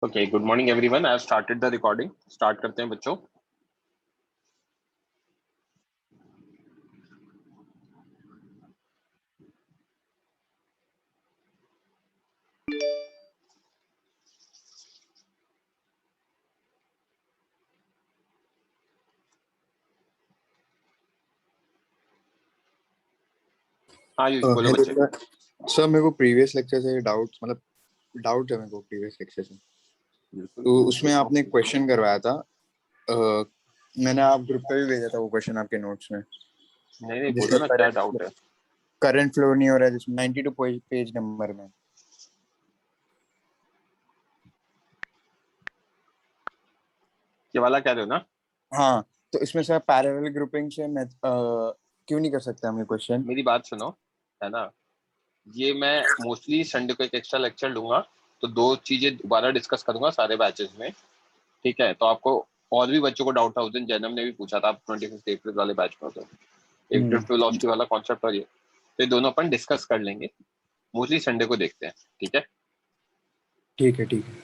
Okay, good morning everyone. I have started the recording. Start करते हैं बच्चों. हाँ यूज बोलो बच्चे. सर मेरे को प्रीवियस लेक्चर से डाउट है मेरे को प्रीवियस लेक्चर से. तो उसमें आपने क्वेश्चन करवाया था. मैंने आप ग्रुप पे भी भेजा था वो क्वेश्चन आपके नोट्स में. नहीं बोलो ना क्या डाउट है. करंट फ्लो नहीं हो रहा है जिसमें 92 पेज नंबर में. ये वाला कह रहे हो ना. हाँ तो इसमें सर पैरेलल ग्रुपिंग से मैं क्यों नहीं कर सकता हम ये क्वेश्चन. मेरी बात सुनो है ना. ये मैं मोस्टली संडे को एक एक्स्ट्रा लेक्चर लूंगा तो दो चीजें दोबारा डिस्कस करूंगा सारे बैचेस में. ठीक है तो आपको और भी बच्चों को डाउट था. उस दिन जैनम ने भी पूछा था. आप 25 अप्रैल वाले बैच में हो तो एक ड्रिफ्ट वेलोसिटी वाला कॉन्सेप्ट और ये तो दोनों अपन डिस्कस कर लेंगे. मोस्टली संडे को देखते हैं. ठीक है ठीक है.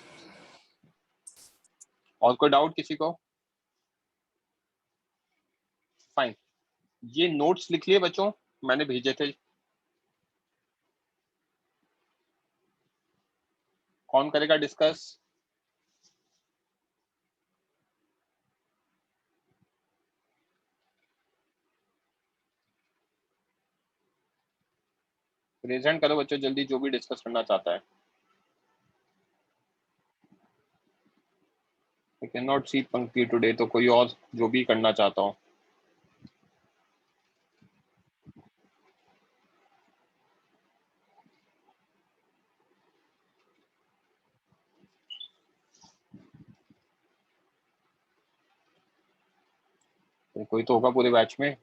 और कोई डाउट किसी को. फाइन. ये नोट्स लिख लिए बच्चों मैंने भेजे थे. कौन करेगा डिस्कस. प्रेजेंट करो बच्चों जल्दी जो भी डिस्कस करना चाहता है. आई कैन नॉट सी पंक्ति टुडे तो कोई और जो भी करना चाहता हो. कोई तो होगा पूरे बैच में.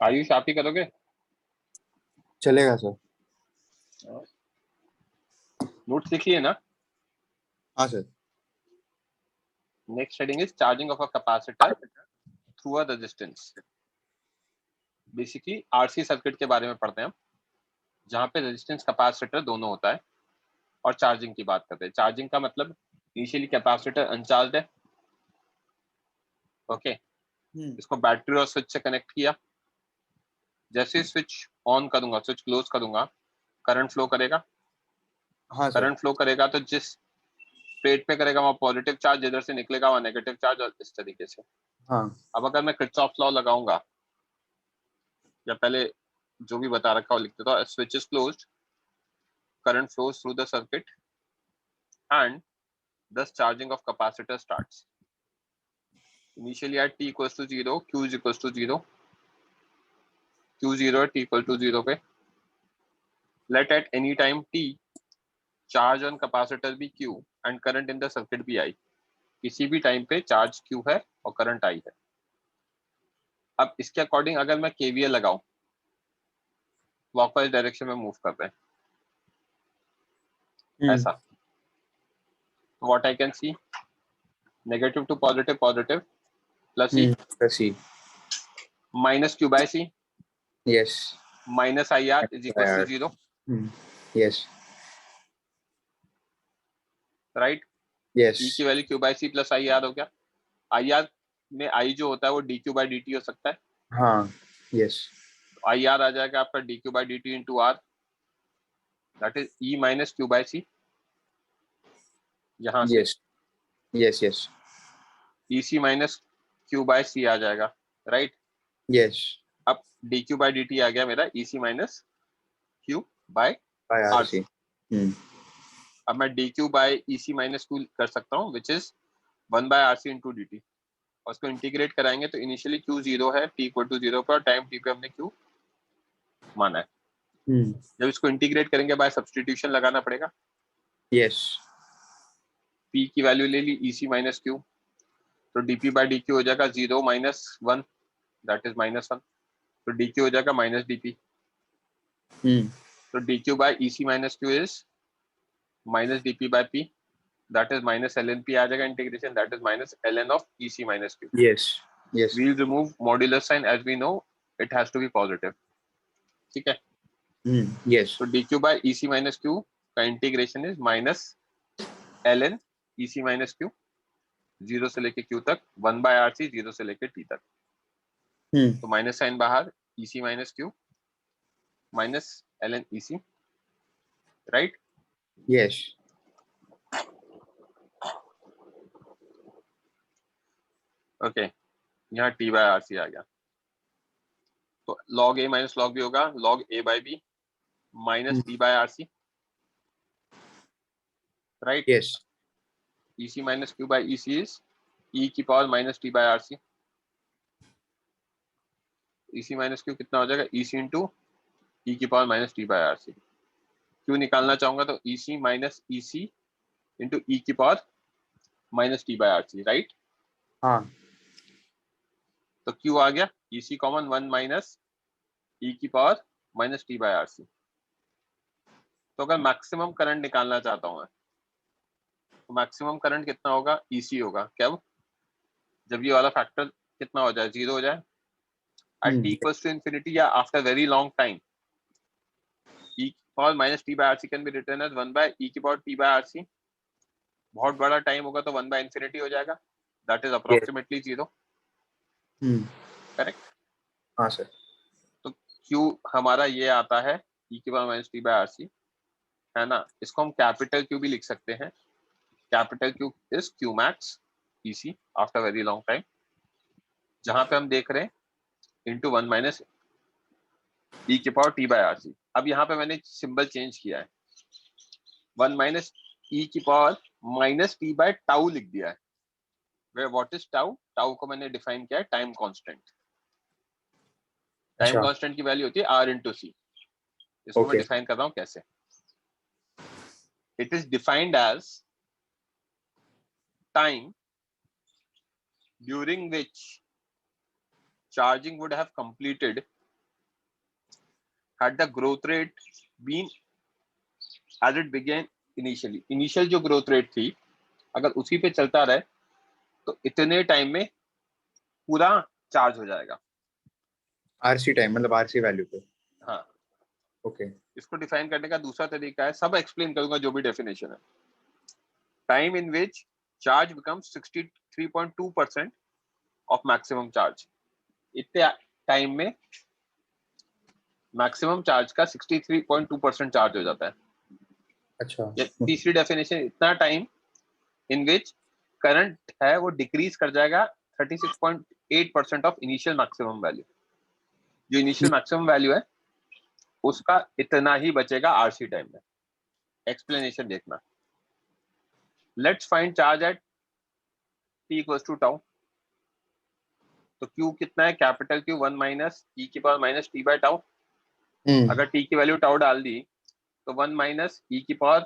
आयुष आप ही करोगे. चलेगा सर. नोट्स लिखिए ना. हाँ sir. Next heading is charging of a capacitor through a resistance. Basically RC circuit के बारे में पढ़ते हैं हम जहाँ पे रेजिस्टेंस कैपेसिटर दोनों होता है और चार्जिंग की बात करते हैं. चार्जिंग का मतलब इनिशियली कैपेसिटर अनचार्ज है. ओके इसको बैटरी और स्विच से कनेक्ट किया. जैसे स्विच ऑन करूंगा स्विच क्लोज करूंगा करंट फ्लो करेगा. हाँ सर. करंट फ्लो करेगा तो जिस प्लेट पे करेगा वहाँ पॉजिटिव चार्ज इधर से निकलेगा वहाँ नेगेटिव चार्ज और इस तरीके से. हाँ. अब अगर मैं किर्चॉफ लॉ लगाऊंगा या पहले जो भी बता रखा हो लिख देता हूँ. Switch is closed current flows through the circuit and thus charging of capacitor starts. Initially at t equals to 0, q is equals to 0, q0 t equal to 0 पे. Let at any time t charge on capacitor be q and current in the circuit be I. किसी भी time पे charge q है और current I है. अब इसके according अगर मैं KVL लगाऊं क्लॉकवाइज डायरेक्शन में मूव कर रहे हैं ऐसा. What I can see negative to positive positive plus E plus E minus q by C yes minus IR is equals to 0. yes right. yes E की value q by C plus IR हो गया. IR में I जो होता है वो dq by dt हो सकता है. हाँ yes. IR आ जाएगा आपका dq by dt into R that is E minus q by C. यहाँ से yes EC minus q by C आ जाएगा. राइट. yes. अब dq by dt आ गया मेरा EC minus q by RC. अब मैं dq by EC minus q कर सकता हूँ which is 1 by RC into dt. और उसको इंटीग्रेट कराएंगे तो इनिशियली q 0 है t इक्वल टू 0 पर टाइम t पे हमने q माना है. जब इसको इंटीग्रेट करेंगे बाय सब्स्टिट्यूशन लगाना पड़ेगा. yes. p की वैल्यू ले ली EC माइनस q तो dp by dq हो जाएगा 0 minus 1 that is minus 1 तो dq हो जाएगा minus dp. तो dq by EC minus q is minus dp by p that is minus ln p आ जाएगा integration that is minus ln of EC minus q. yes. We'll remove modulus sign as we know it has to be positive. ठीक है. Yes. तो dq by ec minus q का integration is minus ln ec minus q 0 से लेके q तक 1 by rc 0 से लेके t तक। तो माइनस साइन बाहर, ec minus q minus ln ec, right? Yes. Okay, यहाँ t by rc आ गया। तो log a minus log b होगा log a by b minus t by rc, right? Yes. ec minus q by ec is e की power minus t by rc। ec minus q कितना हो जाएगा? ec into e की power minus t by rc। q निकालना चाहूंगा तो ec minus ec into e की power minus t by rc, right? हाँ। तो q आ गया, ec कॉमन 1 माइनस e की power minus t by rc। तो अगर मैक्सिमम करंट निकालना चाहता हूं मैं, तो मैक्सिमम करंट कितना होगा? ec होगा। क्या जब ये वाला फैक्टर कितना हो जाए? 0 हो जाए at t equals to infinity या after very long time, e power minus t by rc can be written as 1 by e की पावर t by rc। बहुत बड़ा टाइम होगा तो 1 by infinity हो जाएगा, that is approximately 0। करेक्ट? हाँ sir. तो q हमारा ये आता है e की power minus t by rc, है ना? इसको हम कैपिटल Q भी लिख सकते हैं। Capital Q is q max ec after very long time, जहां पे हम देख रहे हैं इंटू 1 माइनस e की पावर t by rc। अब यहाँ पे मैंने सिंबल चेंज किया है, 1 माइनस e की power minus t by tau लिख दिया है। Where what is tau? Tau को मैंने डिफाइन किया है टाइम कांस्टेंट। टाइम कांस्टेंट की वैल्यू होती है r इंटू सी। इसको मैं डिफाइन कर रहा हूँ कैसे। It is defined as time during which charging would have completed had the growth rate been as it began initially। Initial जो ग्रोथ रेट थी अगर उसी पे चलता रहे तो इतने टाइम में पूरा चार्ज हो जाएगा। आरसी टाइम मतलब आरसी वैल्यू पे। हाँ, ओके। इसको डिफाइन करने का दूसरा तरीका है, सब एक्सप्लेन करूंगा जो भी डेफिनेशन है। Time in which charge becomes 63.2% of maximum charge. इतने टाइम में मैक्सिमम चार्ज का 63.2% चार्ज हो जाता है। अच्छा। तीसरी डेफिनेशन, इतना टाइम इन विच करंट है वो डिक्रीज कर जाएगा 36.8% ऑफ इनिशियल मैक्सिमम वैल्यू। जो इनिशियल मैक्सिमम वैल्यू है उसका इतना ही बचेगा आरसी टाइम में। एक्सप्लेनेशन देखना। Let's find charge at t equals to tau. तो q कितना है? कैपिटल Q 1 माइनस e की power minus t by tau. अगर t की वैल्यू टाउ डाल दी तो 1 माइनस e की power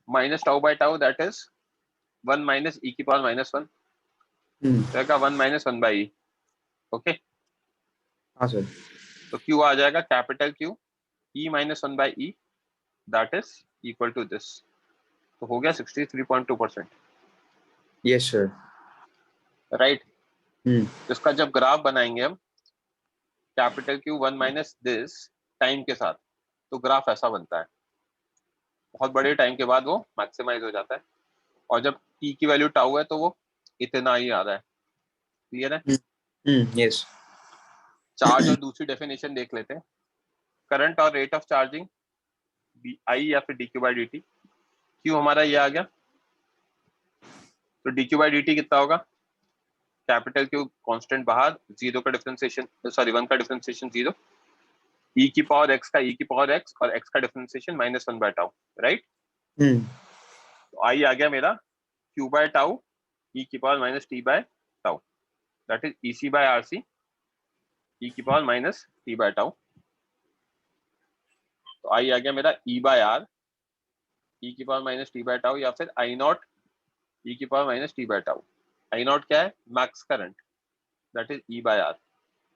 minus tau by tau, that is 1 minus e की पावर माइनस 1। तो 1 माइनस 1 बाई e। ओके। हाँ सर। तो q आ जाएगा capital Q e minus 1 by e, that is equal to this. तो हो गया 63.2%। Yes sir. राइट? इसका जब ग्राफ बनाएंगे हम capital Q 1 minus this time के साथ, तो ग्राफ ऐसा बनता है। बहुत बड़े टाइम के बाद वो मैक्सिमाइज हो जाता है, और जब t की वैल्यू टाउ है तो वो इतना ही आ रहा है। क्लियर है? यस। चार्ज और दूसरी डेफिनेशन देख लेते हैं। करंट और रेट ऑफ चार्जिंग आई या फिर dq बाई dt। क्यू हमारा ये आ गया, तो dq बाई dt कितना होगा? कैपिटल Q कांस्टेंट बाहर, 0 का डिफरेंशिएशन, सॉरी 1 का डिफरेंशिएशन 0, e की पावर x का e की पावर x और x का differentiation minus 1 by tau, right? तो आई आ गया मेरा q बाय टाउ e की power minus t by tau, that is ec by rc e की power minus t by tau. तो आई आ गया मेरा e बाय r e की power minus t by tau, या फिर आई नॉट e की power minus t by tau. I naught क्या है? Max current, that is e by r।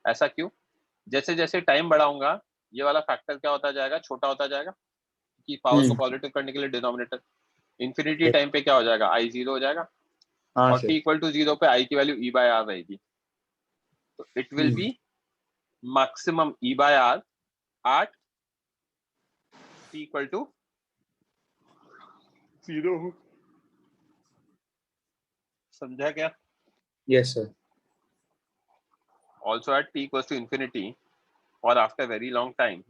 ऐसा क्यों? जैसे जैसे टाइम बढ़ाऊंगा ये वाला फैक्टर क्या होता जाएगा? छोटा होता जाएगा, कि पावर को पॉजिटिव करने के लिए डिनोमिनेटर। इन्फिनिटी टाइम पे क्या हो जाएगा? आई 0 हो जाएगा, और t इक्वल टू 0 पे आई की वैल्यू e बाय r रहेगी। तो it will be maximum e by r at t equal to 0 हो। समझा क्या? Yes sir. Also at t equals to infinity और after very long time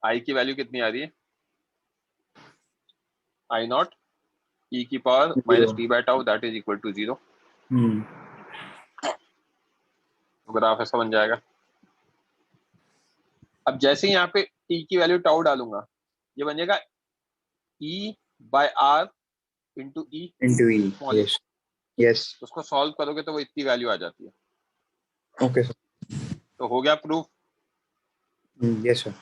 I की value कितनी आ रही है? I नॉट e की power minus T by tau that is equal to 0। Graph ऐसा बन जाएगा। अब जैसे ही यहाँ पे t की वैल्यू टाउ डालूंगा ये बन जाएगा e by r into e। Yes. Yes. उसको सॉल्व करोगे तो वो इतनी वैल्यू आ जाती है। Okay sir. तो हो गया प्रूफ। Yes sir.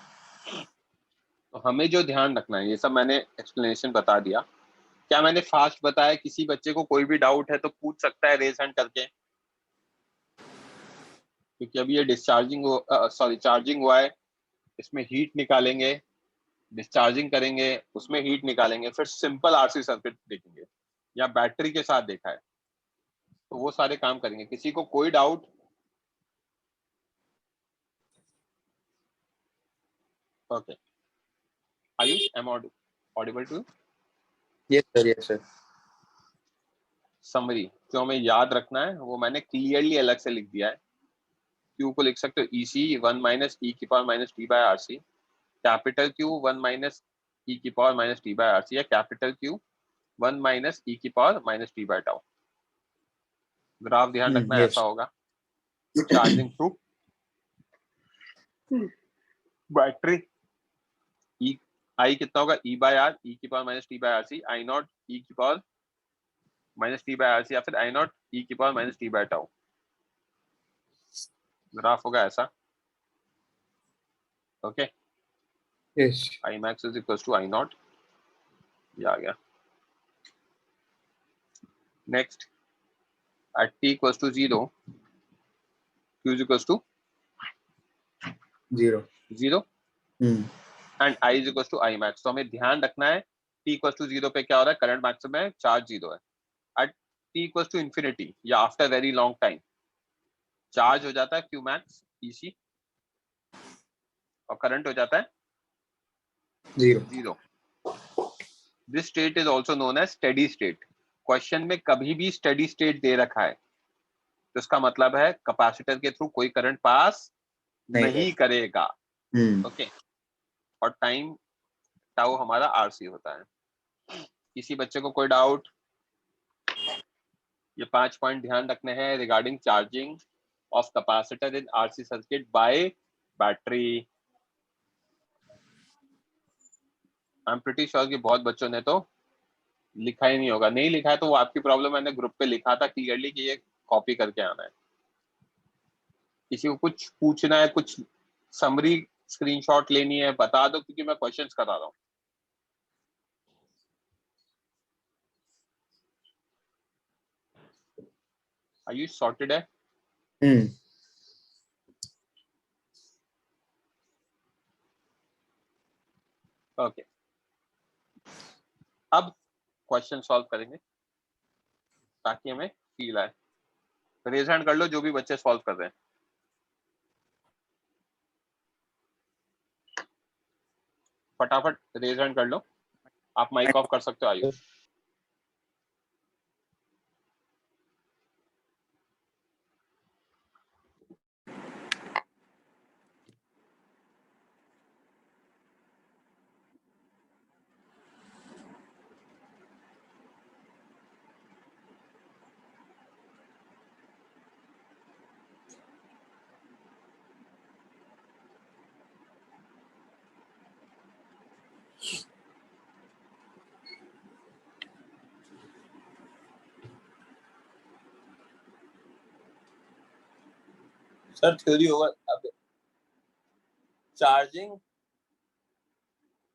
तो हमें जो ध्यान रखना है, ये सब मैंने एक्सप्लेनेशन बता दिया। क्या मैंने फास्ट बताया? किसी बच्चे को कोई भी डाउट है तो पूछ सकता है रेज हैंड करके, क्योंकि अभी ये चार्जिंग हुआ है, इसमें हीट निकालेंगे, डिस्चार्जिंग करेंगे, उसमें हीट निकालेंगे, फिर सिंपल आरसी सर्किट देखेंगे या बैटरी के साथ देखा है, तो वो सारे काम करेंगे। किसी को कोई doubt? Okay Ayush, am audible too? Yes sir. Yes sir. Summary जो हमें याद रखना है वो मैंने क्लियरली अलग से लिख दिया है। Q को लिख सकते हो EC 1 माइनस ई की power minus T by R C, capital Q 1 minus e की power minus T by R C, या कैपिटल Q 1 माइनस ई की power minus T by tau. Graph ध्यान रखना है Yes. ऐसा होगा। Charging through battery E, I कितना होगा? ई बाय आर ई की power minus T by R C, I not ई की power minus T by R C, या फिर आई नॉट ई की power minus T by tau. Graph होगा ऐसा। Okay Yes. I max is equal to I naught, ये आ गया। Next at t equals to 0 q is equals to 0. 0 and I is equals to I max। तो हमें ध्यान रखना है t equals to 0 पे क्या हो रहा है? करंट मैक्सिमम है, चार्ज 0 है। at t equals to infinity या after very long time charge हो जाता है q max EC और करंट हो जाता है 0। This state is also known as steady state. Question में कभी भी स्टेडी स्टेट दे रखा है तो इसका मतलब है कैपेसिटर के थ्रू कोई करंट पास नहीं करेगा। ओके और टाइम टाउ हमारा आरसी होता है। किसी बच्चे को कोई डाउट? ये 5 पॉइंट ध्यान रखने हैं regarding charging of capacitor in RC circuit by battery. I am pretty sure कि बहुत बच्चों ने तो लिखा ही नहीं होगा। नहीं लिखा है तो वो आपकी प्रॉब्लम। मैंने ग्रुप पे लिखा था क्लियरली कि ये कॉपी करके आना है। किसी को कुछ पूछना है, कुछ समरी स्क्रीनशॉट लेनी है, बता दो, क्योंकि मैं क्वेश्चंस करा रहा हूँ। Are you sorted है? ओके अब क्वेश्चन सॉल्व करेंगे ताकि हमें फील आए। रेज हैंड कर लो जो भी बच्चे सॉल्व कर रहे हैं। फटाफट रेज हैंड कर लो। आप माइक ऑफ कर सकते हो आयुष। सर थ्योरी होगा अब charging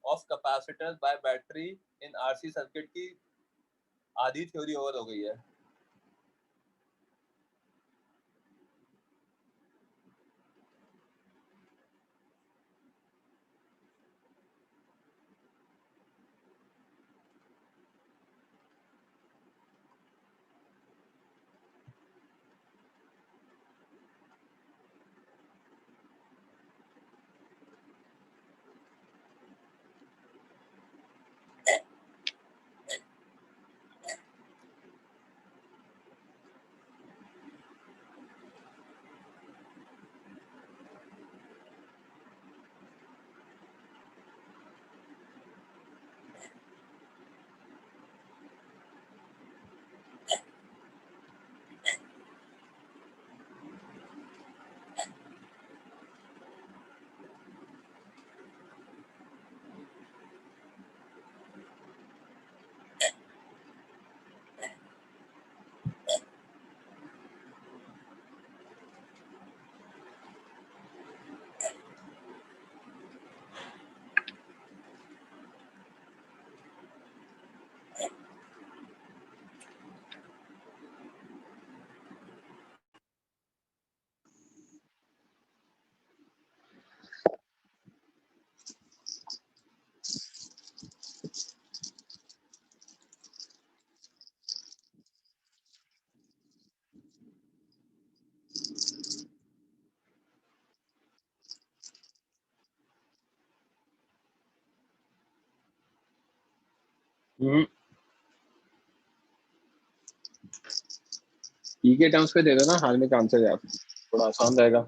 of capacitor bye battery in RC circuit की आधी थ्योरी ओवर हो गई है। ई के टर्म्स पे दे दो ना, हार्मोनिक आंसर यार, थोड़ा आसान रहेगा।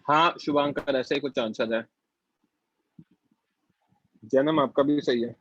हाँ शुभांकर, ऐसे ही कुछ आंसर है। जन्म आपका भी सही है।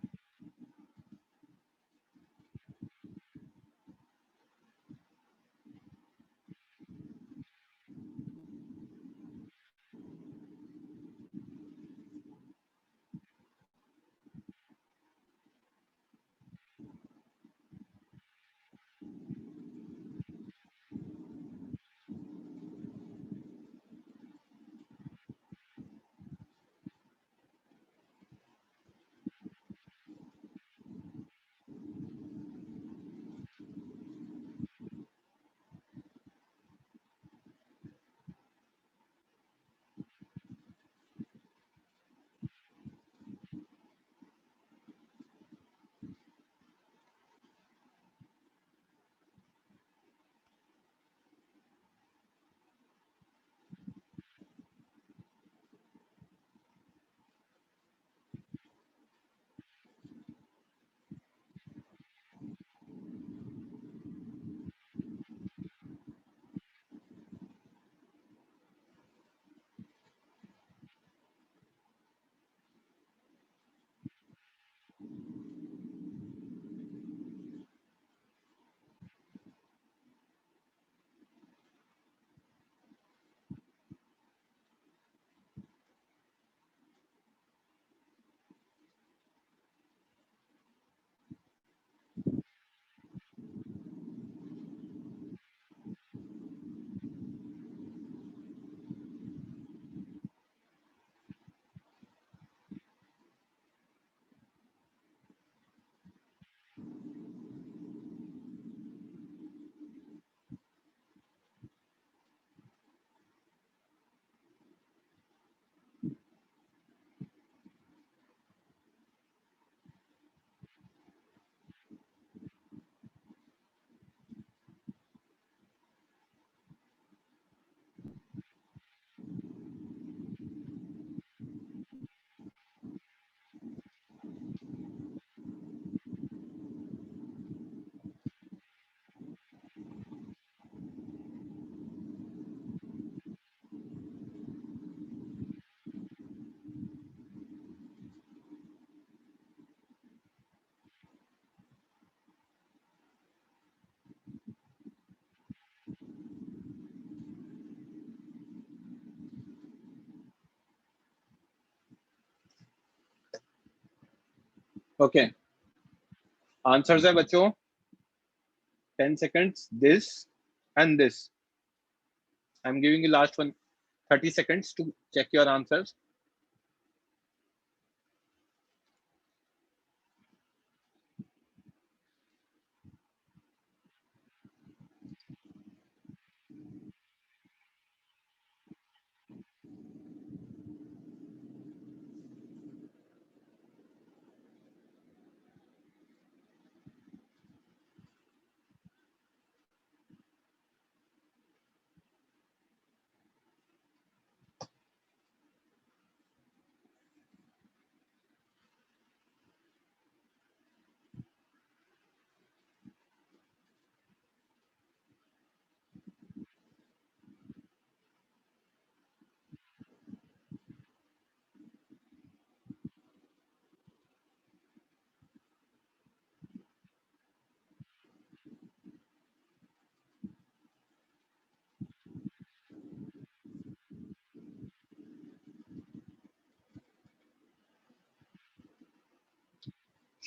ओके, आंसर्स है बच्चों, 10 seconds, this and this. I'm giving you last 30 seconds to check your answers.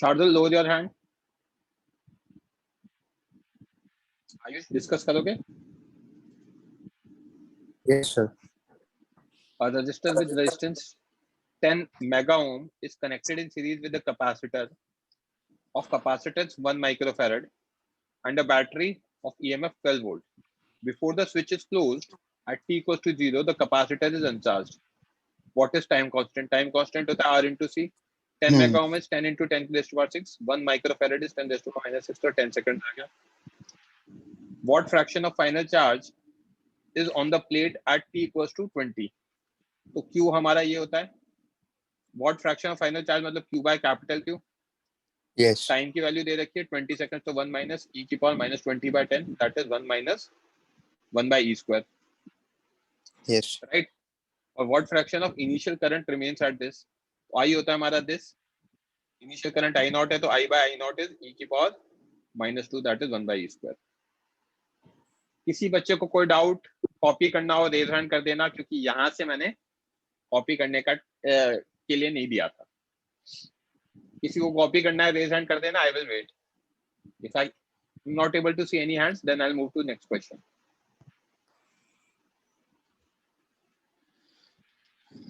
Shardul, lower your hand. Ayush, discuss करोगे? Yes, sir. A resistor with resistance 10 mega ohm is connected in series with a capacitor of capacitance 1 microfarad and a battery of EMF 12 volt. Before the switch is closed at t equals to 0, the capacitor is uncharged. What is time constant? Time constant होता है R into C. 10 mega ohm is 10 into 10 raised to power 6. 1 microfarad is 10 raised to power minus 6. तो 10 seconds आ गया. What fraction of final charge is on the plate at t equals to 20? तो Q हमारा ये होता है. What fraction of final charge मतलब Q by capital Q. Yes. Time की value दे रखी है 20 seconds, तो 1 minus e की power minus 20 by 10, that is 1 minus 1 by e square. Yes. Right? और what fraction of initial current remains at this? I होता है हमारा this. Initial current I naught है, तो I by I naught is e की power minus 2, that is 1 by e square. किसी बच्चे को कोई डाउट कॉपी करना हो रेज हैंड कर देना, क्योंकि यहां से मैंने कॉपी करने का के लिए नहीं दिया था. किसी को कॉपी करना है रेज हैंड कर देना. I will wait. If I am not able to see any hands, then I'll move to next question.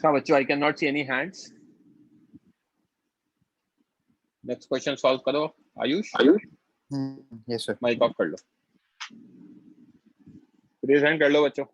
हाँ बच्चों, I cannot see any hands. Next question solve करो. Ayush, Yes, sir. Mic off कर लो. Raise hand कर लो बच्चों.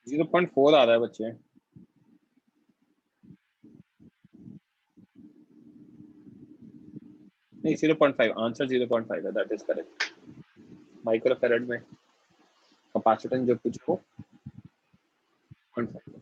Zero point four आ रहा है बच्चे. नहीं, 0.5. आंसर 0.5 है. That is correct. माइक्रोफैराड में कैपेसिटेंस जो कुछ हो 0.5.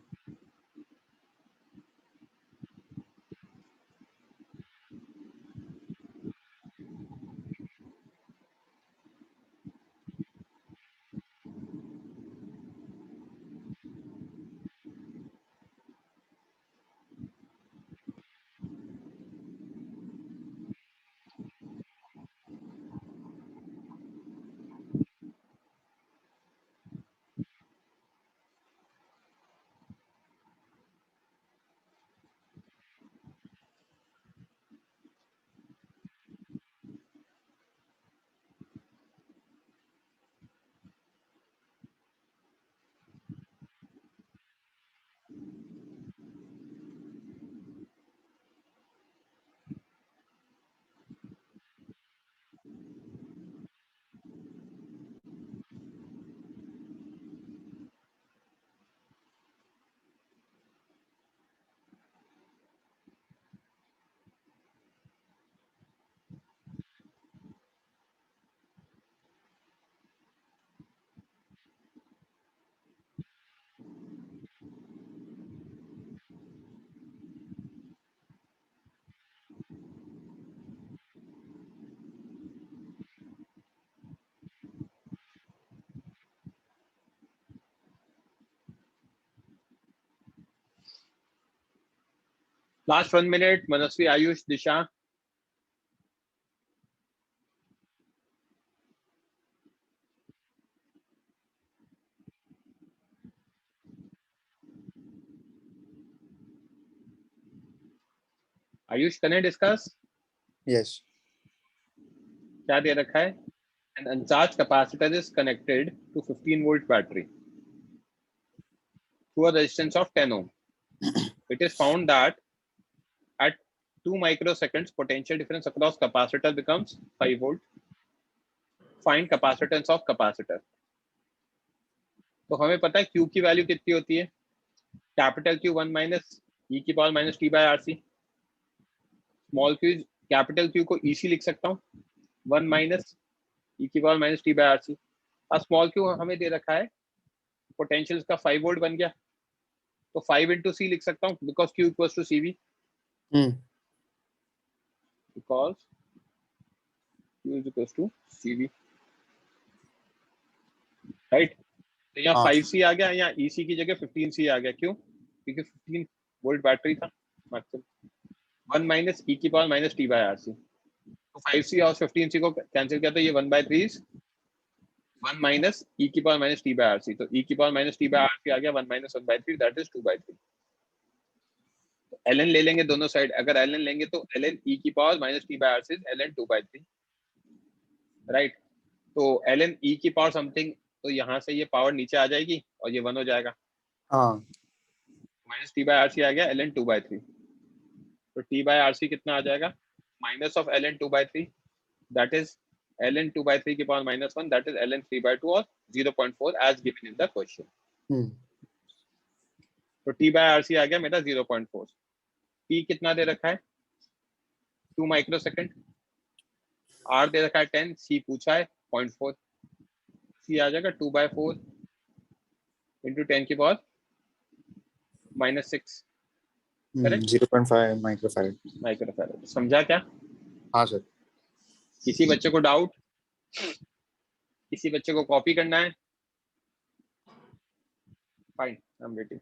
Last 1 minute. Manasvi, Ayush, Disha. Ayush, can I discuss? Yes. क्या दे रखा है? An uncharged capacitor is connected to 15 volt battery through a resistance of 10 ohm. It is found that at 2 microseconds, potential difference across capacitor becomes 5 volt. Find capacitance of capacitor. तो हमें पता है Q की value कितनी होती है? Capital Q 1 minus E की power minus T by RC. Small Q, capital Q को EC लिख सकता हूँ 1 माइनस E की power minus T by RC. और स्मॉल Q हमें दे रखा है, पोटेंशियल का 5 वोल्ट बन गया, तो 5 into C लिख सकता हूँ because Q equals to CV. Because Q is equals to CV, right. तो यहाँ 5C आ गया, यहाँ EC की जगह 15C आ गया. क्यों? क्योंकि 15 वोल्ट बैटरी था मैक्सिमम. 1 माइनस E की power minus T by RC. तो 5C और 15C को कैंसिल किया तो ये 1/3 1 माइनस E की power minus T by RC. तो E की power minus T by RC आ गया 1 माइनस 1/3, दैट इज 2/3. तो ln ले लेंगे दोनों साइड. अगर ln लेंगे तो ln E की power minus T by RC इज ln 2/3, राइट. तो ln E की पावर समथिंग, तो यहाँ से ये पावर नीचे आ जाएगी और ये 1 हो जाएगा. हाँ, माइनस T बाय RC आ गया ln 2/3. तो T बाय RC कितना आ जाएगा? Minus of ln 2/3, that is ln 2/3 की power minus 1, that is ln 3/2 और 0.4 as given in the question. तो T बाय RC आ गया मेरा 0.4. T कितना दे रखा है? 2 माइक्रोसेकंड. R दे रखा है 10, C पूछा है 0.4. C आ जाएगा 2/4 इंटू 10 की पावर माइनस 6. 0.5 माइक्रोफैराड. समझा क्या? हाँ सर. किसी बच्चे को डाउट? किसी बच्चे को कॉपी करना है? Fine, I am waiting.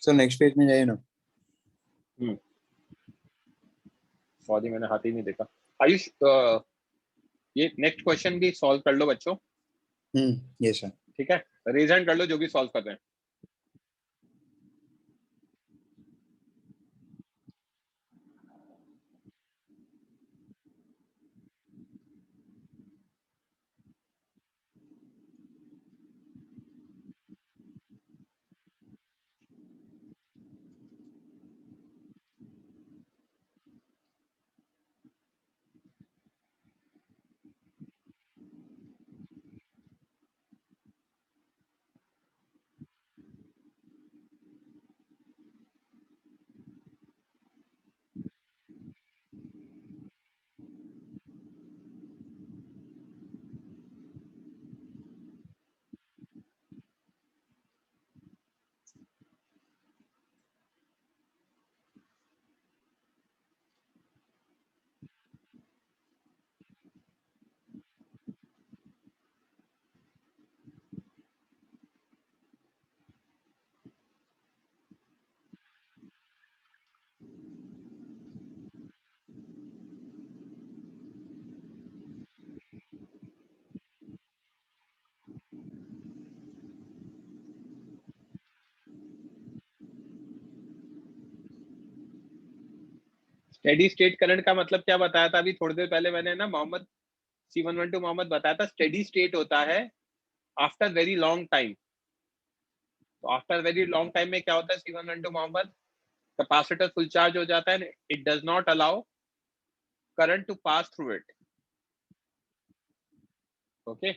Sir next page में जाइए ना. सॉरी, मैंने हाथ ही नहीं देखा. आयुष, ये नेक्स्ट क्वेश्चन भी सॉल्व कर लो बच्चों. Yes sir. ठीक है, रेज हैंड कर लो जो भी सॉल्व कर रहे हैं. स्टेडी स्टेट करंट का मतलब क्या बताया था अभी थोड़ी देर पहले मैंने ना, मोहम्मद C112 मोहम्मद बताया था स्टेडी स्टेट होता है आफ्टर वेरी लॉन्ग टाइम। तो आफ्टर वेरी लॉन्ग टाइम में क्या होता है C112 Mohammad, capacitor full charge हो जाता है, it does not allow current to pass through it. Okay,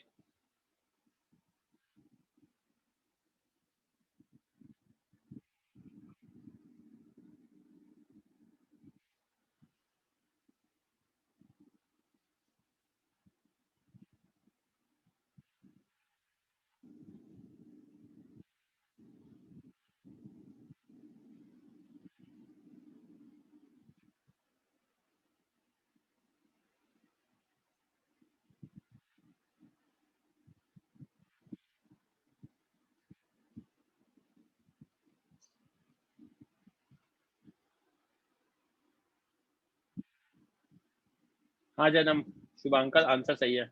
हाँ जन्म शुभांकर आंसर सही है।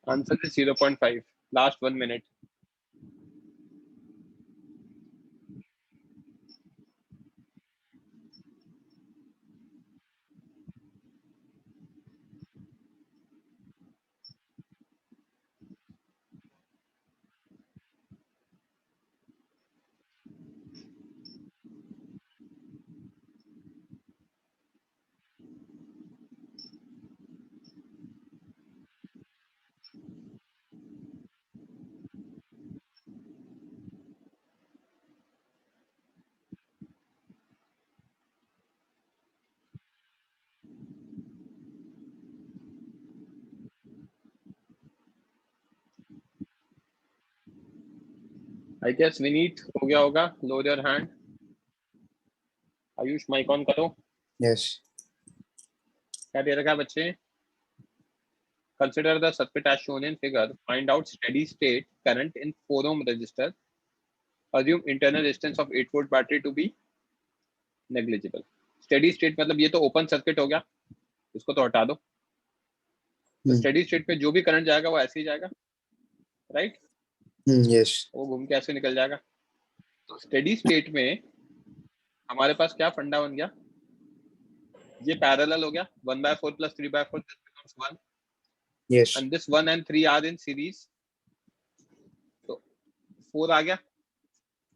Answer is 0.5, last 1 minute. I guess Vineet हो गया होगा, lower your hand. Ayush mic on करो। यस। क्या दे रखा है बच्चे? Consider the circuit as shown in figure. Find out steady state current in 4 ohm resistor. Assume internal resistance of 8 volt battery to be negligible. Steady state मतलब ये तो open circuit हो गया, इसको तो हटा दो। तो स्टेडी स्टेट पे जो भी करंट जाएगा वो ऐसे ही जाएगा, राइट? यस। वो घूम के ऐसे निकल जाएगा। तो स्टेडी स्टेट में हमारे पास क्या फंडा बन गया, ये पैरेलल हो गया, 1/4 plus 3/4 this becomes 1, yes. and this 1 and 3 are in series, तो 4 आ गया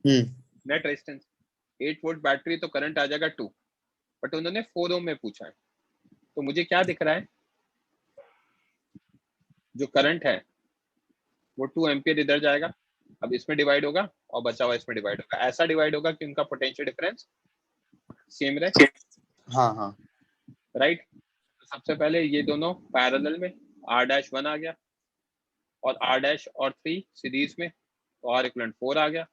नेट रेजिस्टेंस। 8 वोल्ट बैटरी तो करंट आ जाएगा 2, बट उन्होंने 4 ओम में पूछा है। तो मुझे क्या दिख रहा है, जो करंट है वो 2 एम्पियर इधर जाएगा, अब इसमें डिवाइड होगा और बचा हुआ इसमें डिवाइड होगा। ऐसा डिवाइड होगा कि उनका पोटेंशियल डिफरेंस सेम रहे। हाँ हाँ राइट। तो सबसे पहले ये दोनों पैरेलल में, R-1 आ गया और R- और 3 सीरीज में, तो R इक्वलेंट 4 आ गया।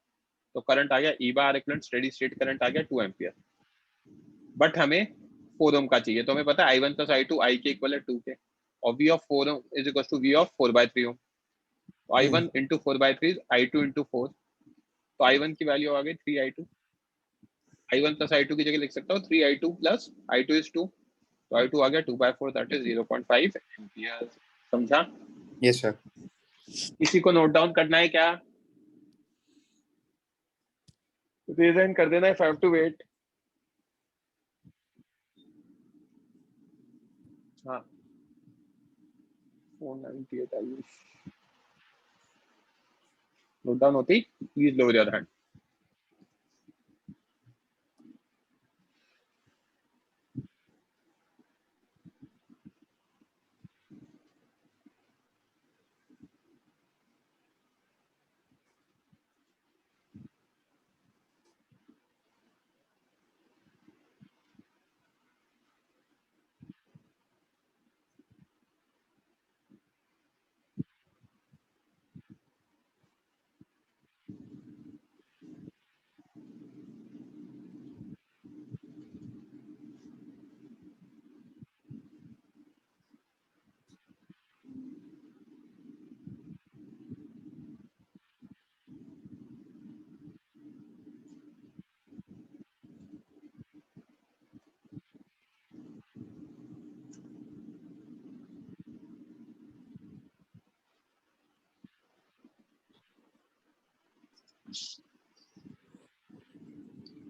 तो करंट आ गया E बार इक्वलेंट स्टेडी स्टेट करंट आ गया 2 एम्पियर। बट हमें 4 ओम का चाहिए, तो हमें पता है I1 + I2 I के इक्वल है 2 के, और V of 4 ohm is equal to V of 4/3 ohm. तो I1 इंटू 4/3 I2 इंटू 4, तो I1 की वैल्यू आ गई 3I2। I1 + I2 की जगह लिख सकता हूँ 3I2 + I2 इज 2, तो I2 आ गया 2/4 दैट इज 0.5 एम्पियर। समझा? Yes sir. इसी को नोट डाउन करना है क्या? रीजन कर देना है 5 to 8। हाँ 498 आयुष नोट डाउन होती, please lower your hand.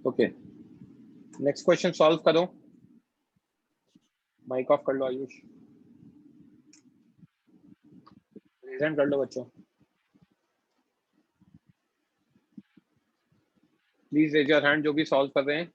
Okay, next question solve करो। माइक ऑफ कर लो आयुष, प्रेजेंट कर लो बच्चों। प्लीज रेज योर हैंड जो भी सॉल्व कर रहे हैं।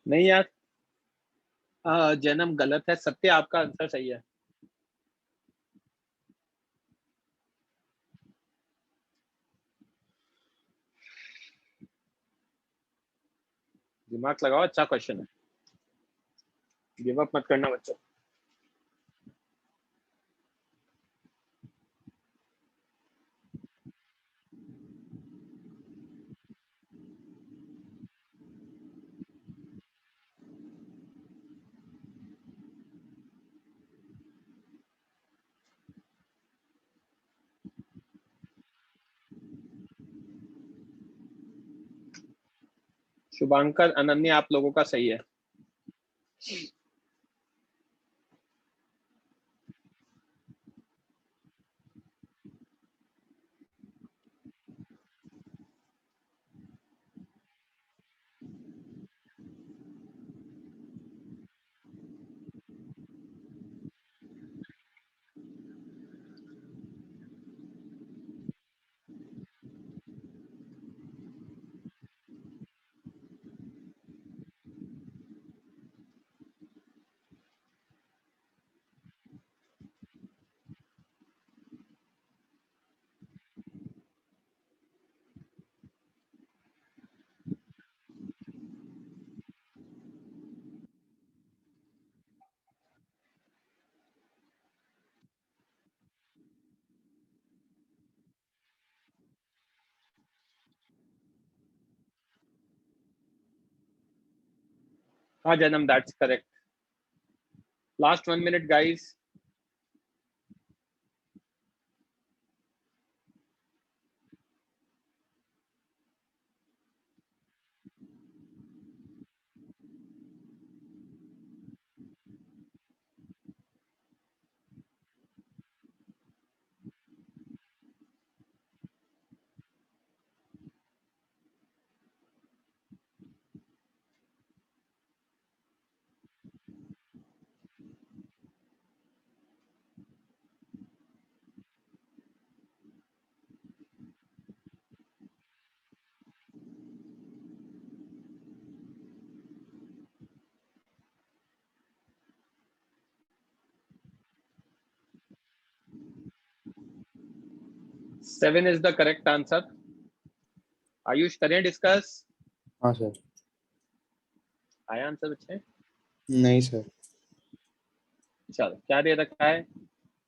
नहीं यार, जन्म गलत है, सत्य आपका आंसर सही है। दिमाग लगाओ, अच्छा क्वेश्चन है, गिव अप मत करना बच्चों। शुभांकर, अनन्य, आप लोगों का सही है। हाँ Janam, that's correct. Last 1 minute guys. Seven is the correct answer. Ayush करें डिस्कस? हाँ सर. आया आंसर बच्चे? नहीं सर. चलो क्या दे रखा है?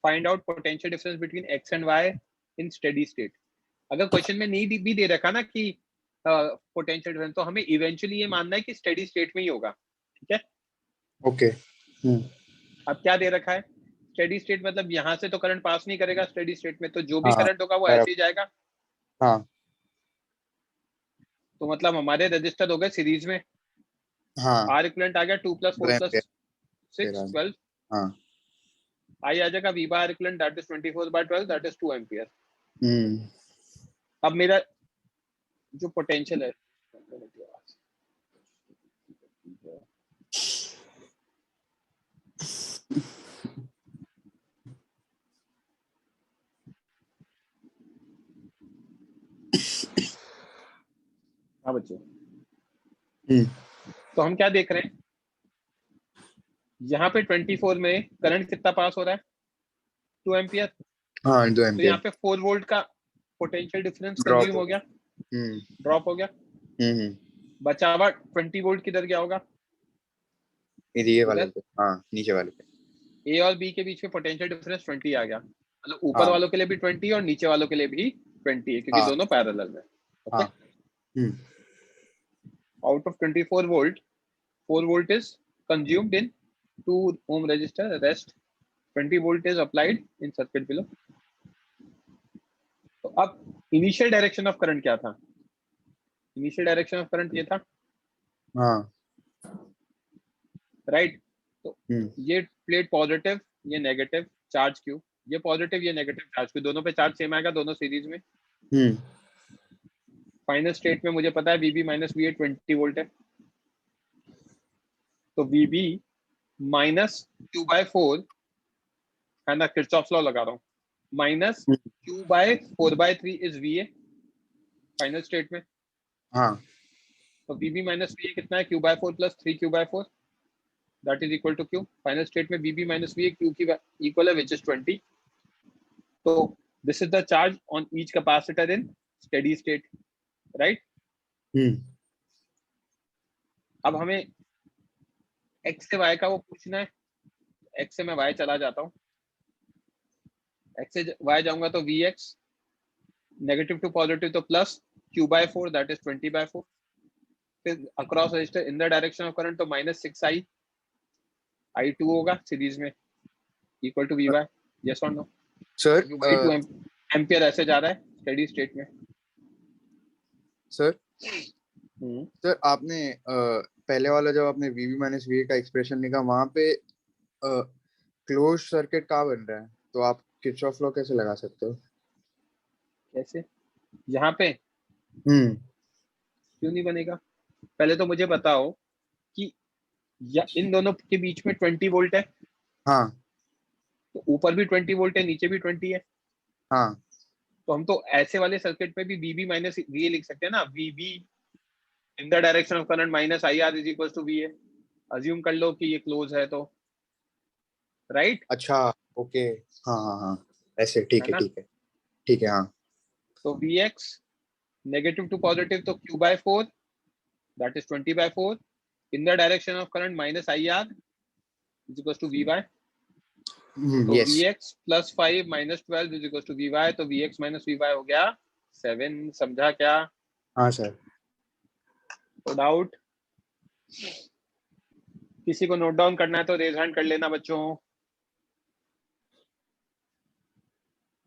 Find out potential difference between X and Y in steady state. अगर क्वेश्चन में नहीं भी दे रखा ना कि पोटेंशियल डिफरेंस, तो हमें इवेंचुअली ये मानना है कि स्टेडी स्टेट में ही होगा. ठीक है. ओके. अब क्या दे रखा है? स्टेडी स्टेट मतलब यहाँ से तो करंट पास नहीं करेगा स्टेडी स्टेट में, तो जो भी हाँ, करंट होगा वो ऐसे ही जाएगा. हाँ. तो मतलब हमारे रजिस्टर हो गए सीरीज में. हाँ. आर इक्विवेलेंट आ गया 2 + 4 + 6 12. हाँ. आई आ जाएगा V bar equivalent that is 24/12 that is 2 ampere. अब मेरा जो पोटेंशियल है, हाँ बच्चों, तो हम क्या देख रहे हैं यहाँ पे 24 में करंट कितना पास हो रहा है? 2 एम्पियर. हाँ 2 तो एम्पियर. यहाँ पे 4 वोल्ट का पोटेंशियल डिफरेंस Drop कंज्यूम हो गया, ड्रॉप हो गया. बचा हुआ 20 वोल्ट किधर गया होगा? ये वाले पे. हाँ नीचे वाले पे. ए और बी के बीच में पोटेंशियल डिफरेंस 20 आ गया. मतलब ऊपर हाँ. वालों के लिए भी 20 और नीचे वालों के लिए भी 20 है, क्योंकि हाँ. दोनों पैरेलल में. ओके. हाँ. Out of 24 volt, 4 volt is consumed in 2 ohm resistor. Rest 20 volt is applied in circuit below. तो अब इनिशियल डायरेक्शन ऑफ करंट क्या था? इनिशियल डायरेक्शन ऑफ करंट ये था. हाँ. राइट. तो ये प्लेट पॉजिटिव, ये नेगेटिव चार्ज क्यू, ये पॉजिटिव ये नेगेटिव चार्ज क्यू, दोनों पे चार्ज सेम आएगा, दोनों सीरीज में. फाइनल स्टेट में मुझे पता है VB - VA 20 वोल्ट है. तो VB -Q/4 है ना, किरचॉफ लॉ लगा रहा हूँ, -Q/4/3 is VA final state में. हाँ. तो VB - VA कितना है? Q/4 + 3Q/4 that is equal to Q. Final state में VB - VA Q की इक्वल है, विच इज 20. तो this is the charge on each capacitor in steady state. Right. अब हमें x से y का वो पूछना है. x से मैं y चला जाता हूँ. x से y जाऊंगा तो Vx नेगेटिव टू पॉजिटिव तो प्लस Q/4 दैट इज 20/4. फिर across register in the direction of current तो -6I I2 होगा सीरीज में, इक्वल टू Vy. यस और नो सर. 2 एम्पियर ऐसे जा रहा है स्टेडी स्टेट में. सर सर आपने पहले वाला जब आपने VB - VA का एक्सप्रेशन लिखा, वहां पे क्लोज सर्किट कहाँ बन रहा है, तो आप किरचॉफ लॉ कैसे लगा सकते हो? कैसे? यहाँ पे क्यों नहीं बनेगा? पहले तो मुझे बताओ कि इन दोनों के बीच में 20 वोल्ट है. हाँ. तो ऊपर भी 20 वोल्ट है, नीचे भी 20 है. हाँ. तो हम तो ऐसे वाले सर्किट में भी VB - VA लिख सकते हैं ना. VB in the direction of current -IR is equal to VA. Assume कर लो कि ये क्लोज है तो. राइट. अच्छा. ओके. हाँ हाँ हाँ ऐसे. ठीक है ठीक है ठीक है. हाँ. तो Vx नेगेटिव टू पॉजिटिव तो Q/4 that is 20/4 in the direction of current -IR is equal to Vy. तो yes. Vx + 5 - 12 is equal to Vy. तो Vx - Vy हो गया 7. समझा क्या? हाँ सर. तो डाउट? किसी को नोट डाउन करना है तो रेज हैंड कर लेना बच्चों।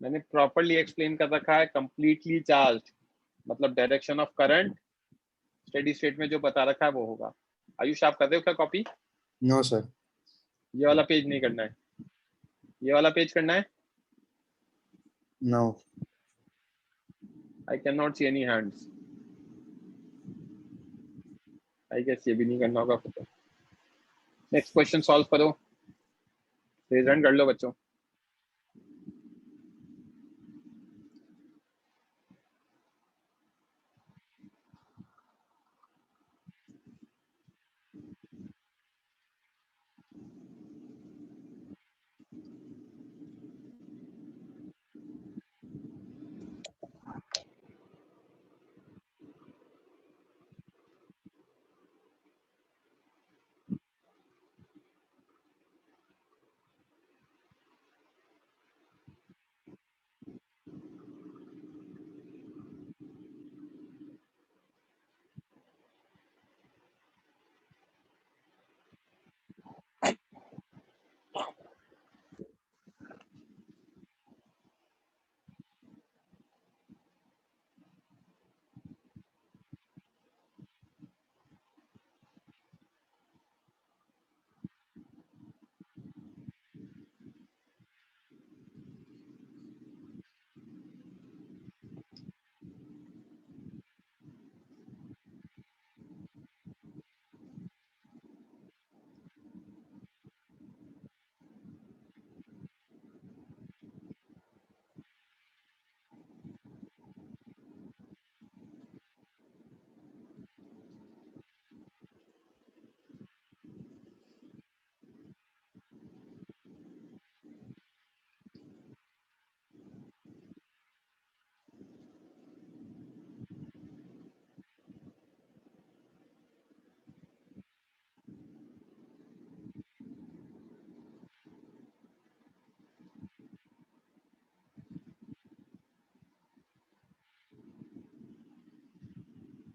मैंने प्रॉपरली एक्सप्लेन कर रखा है, कंप्लीटली चार्ज मतलब direction of current steady state में जो बता रखा है वो होगा। आयुष आप कर रहे हो क्या कॉपी? No sir. ये वाला पेज नहीं करना है, ये वाला पेज करना है। No. I can not see any hands. I guess ये भी नहीं करना होगा फिर तो। नेक्स्ट क्वेश्चन सॉल्व करो, रेज हैंड कर लो बच्चों।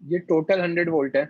ये टोटल 100 वोल्ट है।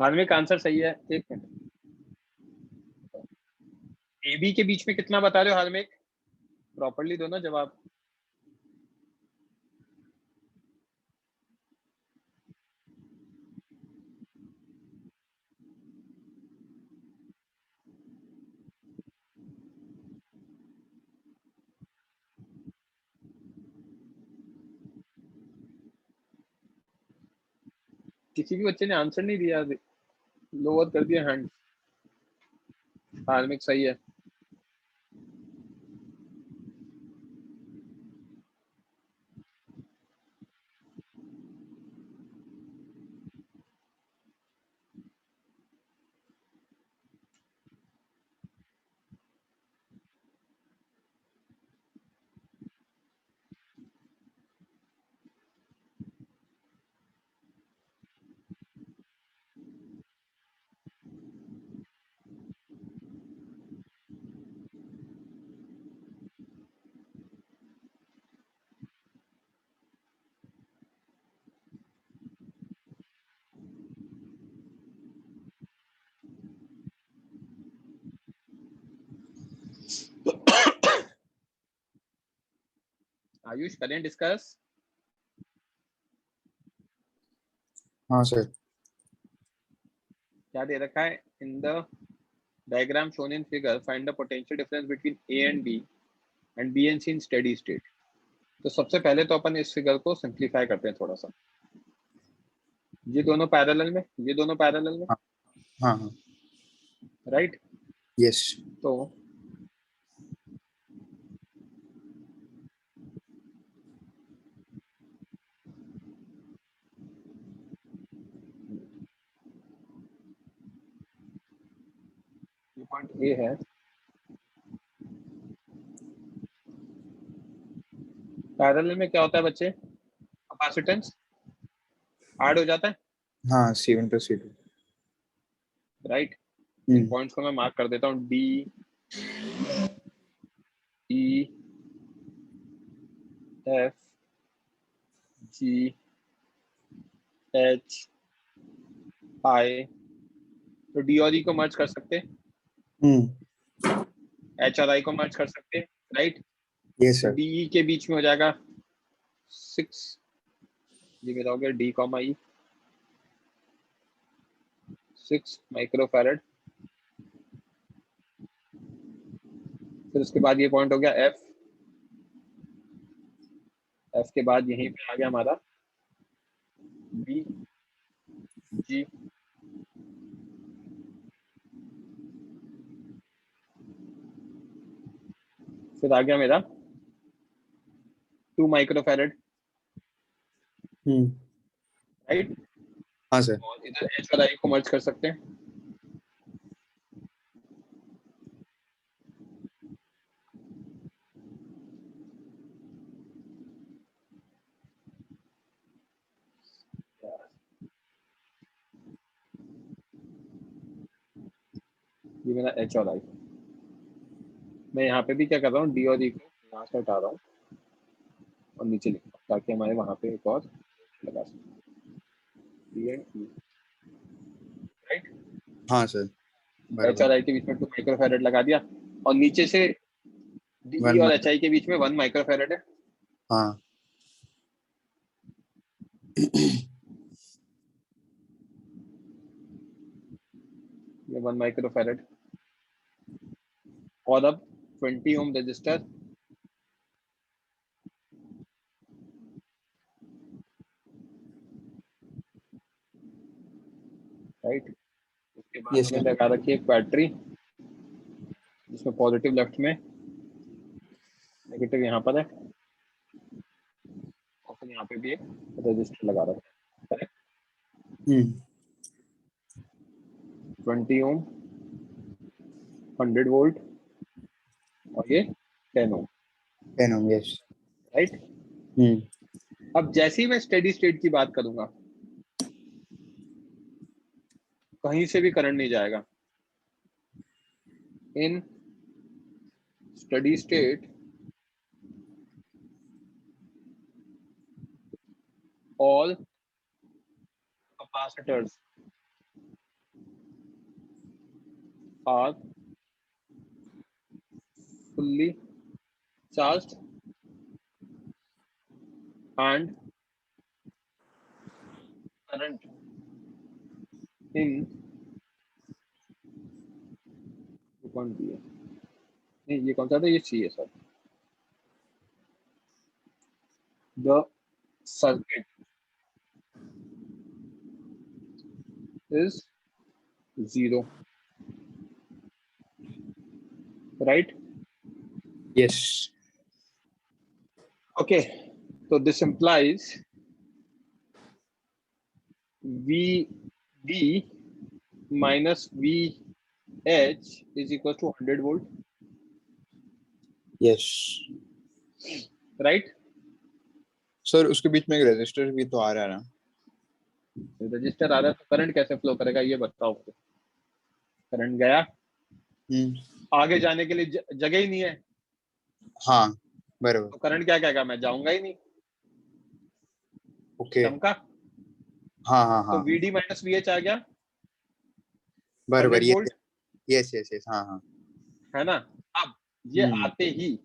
हार्मिक आंसर सही है। एक मिनट, ए बी के बीच में कितना बता रहे हो हार्मिक? प्रॉपर्ली दो ना जवाब। किसी भी बच्चे ने आंसर नहीं दिया, लोअर कर दिया हैंड। हार्मिक सही है। आयुष करें डिस्कस? हाँ सर। क्या दे रखा है? In the diagram shown in figure find the potential difference between A and B and B and C in steady state. तो सबसे पहले तो अपन इस फिगर को सिंप्लीफाई करते हैं थोड़ा सा। ये दोनों पैरेलल में, ये दोनों पैरेलल में, हाँ हाँ राइट? यस। तो ये पॉइंट ए है। पैरेलल में क्या होता है बच्चे? कैपेसिटेंस ऐड हो जाता है, हाँ C1 + C2। राइट? इन पॉइंट्स को मैं मार्क कर देता हूँ, D E F G H I. तो डी और ई को मर्ज कर सकते हैं, एच और आई को मर्ज कर सकते हैं, राइट? यस तो सर। डी ई के बीच में हो जाएगा 6, ये मेरा हो गया डी कॉमा ई, 6 माइक्रोफैरड। फिर उसके बाद ये पॉइंट हो गया एफ, एफ के बाद यहीं पे आ गया हमारा बी जी, फिर आ गया मेरा 2 माइक्रोफैरड, राइट? हाँ सर। और इधर एच और आई को मर्ज कर सकते हैं। ये मेरा एच और आई। मैं यहाँ पे भी क्या कर रहा हूँ, डी और ई को यहाँ से हटा रहा हूँ और नीचे लिख रहा हूँ ताकि हमारे वहाँ पे एक और लगा सकें, डी एंड ई, राइट? हाँ सर एच और बराबर। आई के बीच में 2 माइक्रोफैरड लगा दिया, और नीचे से डी 1 और एच आई के बीच में 1 माइक्रोफैरड है। हाँ ये 1 माइक्रोफैरड। और अब 20 ओम रजिस्टर, राइट? उसके बाद यस हमें सर। लगा रखी है एक बैटरी जिसमें पॉजिटिव लेफ्ट में, नेगेटिव यहाँ पर है, और फिर यहाँ पे भी एक रजिस्टर लगा रखा है, 20 ओम, 100 वोल्ट, और ये 10 ओम, 10 Ω यस। राइट? अब जैसे ही मैं स्टेडी स्टेट की बात करूंगा, कहीं से भी करंट नहीं जाएगा। In steady state all capacitors are fully charged and current in कौन दिया नहीं, ये कौन सा था, ये चाहिए sir. The circuit is 0, right? Yes. Okay, so this implies VB minus VH is equal to 100 volt, Yes. right? Sir उसके बीच में एक रेजिस्टर भी तो आ रहा है ना? रजिस्टर आ रहा है तो करंट कैसे फ्लो करेगा ये बताओ। करंट गया, आगे जाने के लिए जगह ही नहीं है। हाँ बराबर। तो करंट क्या कहेगा, मैं जाऊंगा ही नहीं। ओके। समझा? हाँ हाँ हाँ। तो VD माइनस VH आ गया बराबर। 100 वोल्ट। Yes yes yes. हाँ हाँ है ना? अब ये आते ही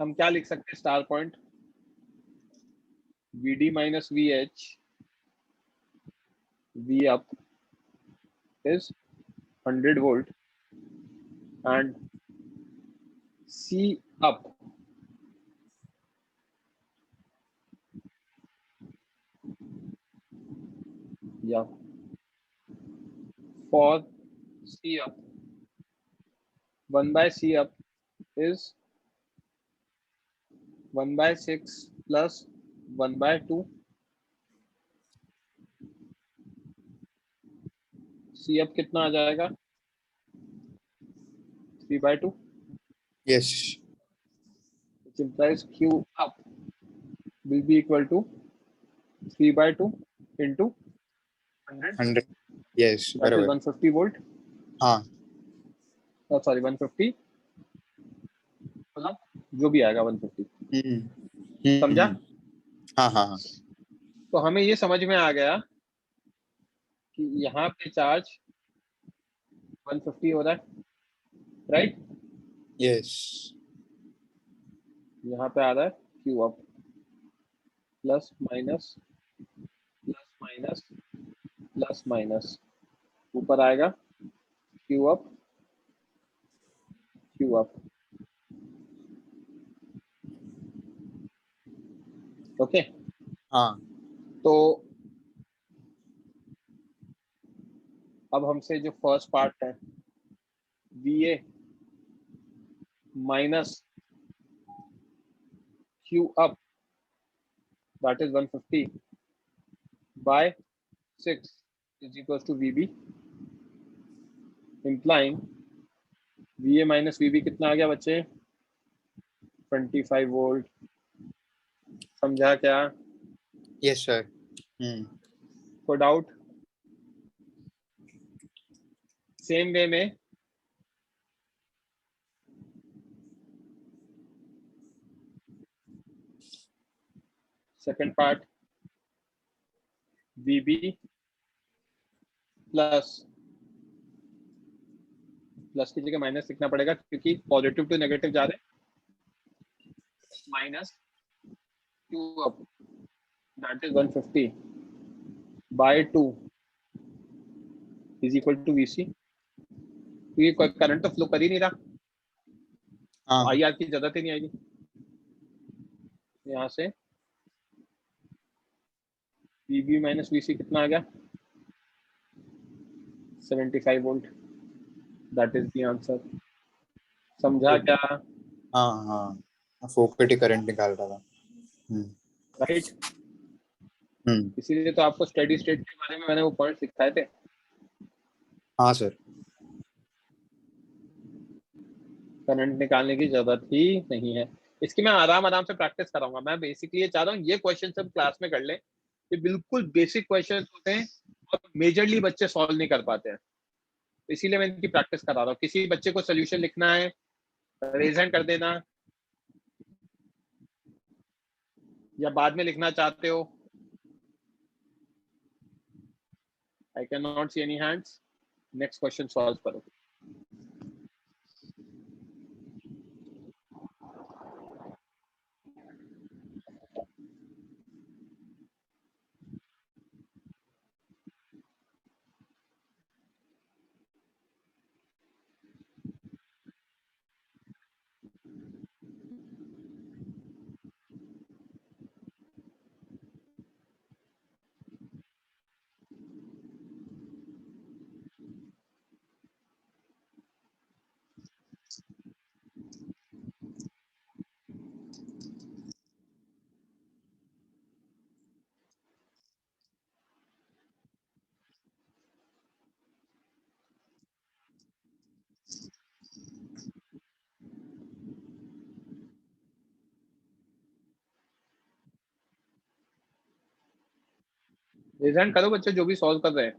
हम क्या लिख सकते हैं, star point VD minus VH, V up is 100 volt and C up yeah for C up 1 by C up is 1 by 6 plus 1 by 2, C up कितना आ जाएगा 3 by 2, yes. which implies Q up will be equal to 3 by 2 into 100, 100। Yes that is बराबर। 150 volt. हाँ Oh, sorry 150 मतलब जो भी आएगा 150। समझा? हाँ हाँ हाँ। तो हमें ये समझ में आ गया कि यहाँ पे चार्ज 150 हो रहा है, राइट? यस। यहाँ पे आ रहा है Q up plus minus plus minus plus minus, ऊपर आएगा Q up Q up. Okay, हाँ तो अब हमसे जो फर्स्ट पार्ट है VA minus Q up that is 150 by 6 is equals to VB, implying VA minus VB कितना आ गया बच्चे 25 वोल्ट। समझा क्या? Yes sir. कोई डाउट? सेम वे में second part VB plus plus की जगह माइनस लिखना पड़ेगा क्योंकि पॉजिटिव टू नेगेटिव जा रहे हैं, minus Q up that is 150 by 2 is equal to VC, क्योंकि कोई करंट तो फ्लो कर ही नहीं रहा, हाँ IR की जरूरत ही नहीं आएगी। यहाँ से VB माइनस VC कितना आ गया 75 volt, that is the answer. समझा क्या? हाँ हाँ। फोकट ही करंट निकाल रहा था। राइट। इसीलिए तो आपको स्टेडी स्टेट के बारे में मैंने वो पॉइंट सिखाए थे। हाँ सर। करंट निकालने की जरूरत ही नहीं है। इसकी मैं आराम से प्रैक्टिस कराऊंगा। मैं बेसिकली ये चाह रहा हूँ ये क्वेश्चन सब क्लास में कर ले, ये बिल्कुल बेसिक क्वेश्चन होते हैं और मेजरली बच्चे सॉल्व नहीं कर पाते हैं, इसीलिए मैं इनकी प्रैक्टिस करा रहा हूँ। किसी बच्चे को सोल्यूशन लिखना है रेज हैंड कर देना, या बाद में लिखना चाहते हो। I cannot see any hands. Next question solve करो। रिजल्ट करो बच्चे जो भी सॉल्व कर रहे हैं।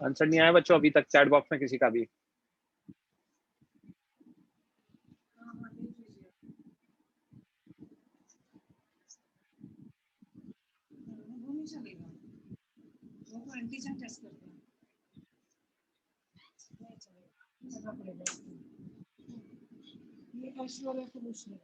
आंसर नहीं आया बच्चों अभी तक चैट बॉक्स में किसी का भी? एंटीजन टेस्ट करते हैं, ये वाले को पूछने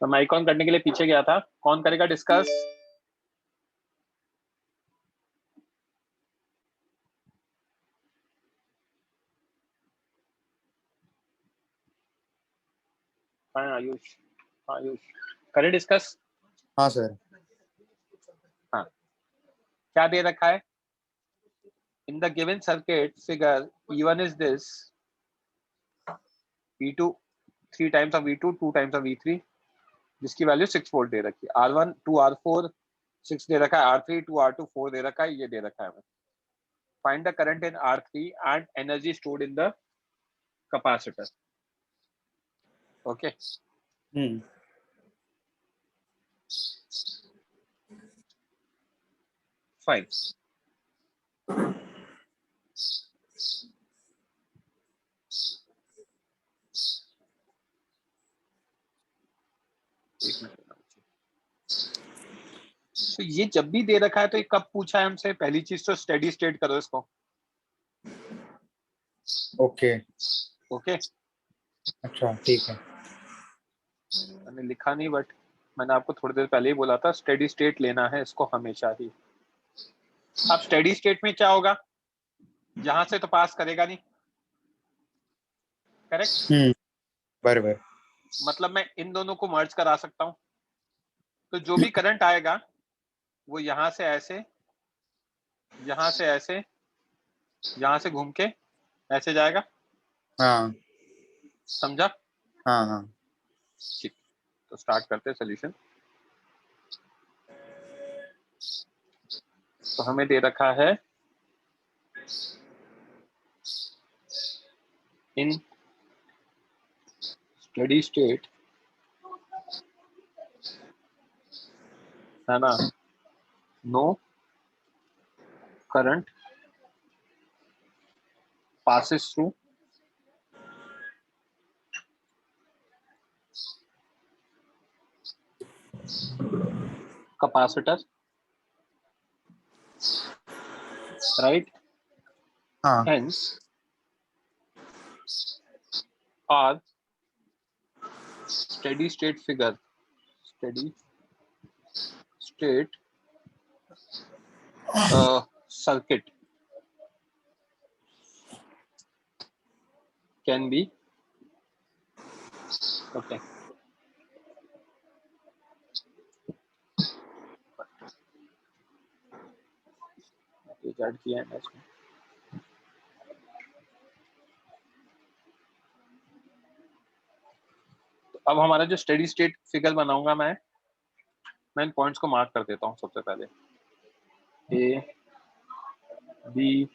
तो माइक ऑन करने के लिए पीछे गया था, कौन करेगा डिस्कस? हाँ आयुष, आयुष करे डिस्कस। हाँ सर। हाँ, क्या दे रखा है? In the given circuit figure E1 is this, V2 3 times of V2 2 times of V3, जिसकी वैल्यू 6 वोल्ट दे रखी है। R1 2 R4 6 दे रखा है, R3 2 R2 4 दे रखा है, ये दे रखा है हमें। Find the current in R3 and energy stored in the capacitor. Okay, fine. तो ये जब भी दे रखा है तो ये कब पूछा है हमसे? पहली चीज तो स्टेडी स्टेट करो इसको। ओके ओके, अच्छा ठीक है। मैंने लिखा नहीं बट मैंने आपको थोड़ी देर पहले ही बोला था स्टेडी स्टेट लेना है इसको हमेशा ही। अब स्टेडी स्टेट में क्या होगा? यहां से तो पास करेगा नहीं, करेक्ट? बराबर। मतलब मैं इन दोनों को मर्ज करा सकता हूं, तो जो भी करंट आएगा वो यहां से ऐसे, यहां से ऐसे, यहां से घूम के ऐसे जाएगा। हाँ समझा? हाँ हाँ। ठीक, तो स्टार्ट करते हैं सोल्यूशन। तो हमें दे रखा है इन स्टेडी स्टेट, है ना, no current passes through capacitor, right? हाँ Hence, our steady state figure, steady state circuit can be, okay, add किया है इसमें। तो अब हमारा जो स्टेडी स्टेट फिगर बनाऊंगा मैं इन पॉइंट्स को मार्क कर देता हूँ। सबसे पहले A, B,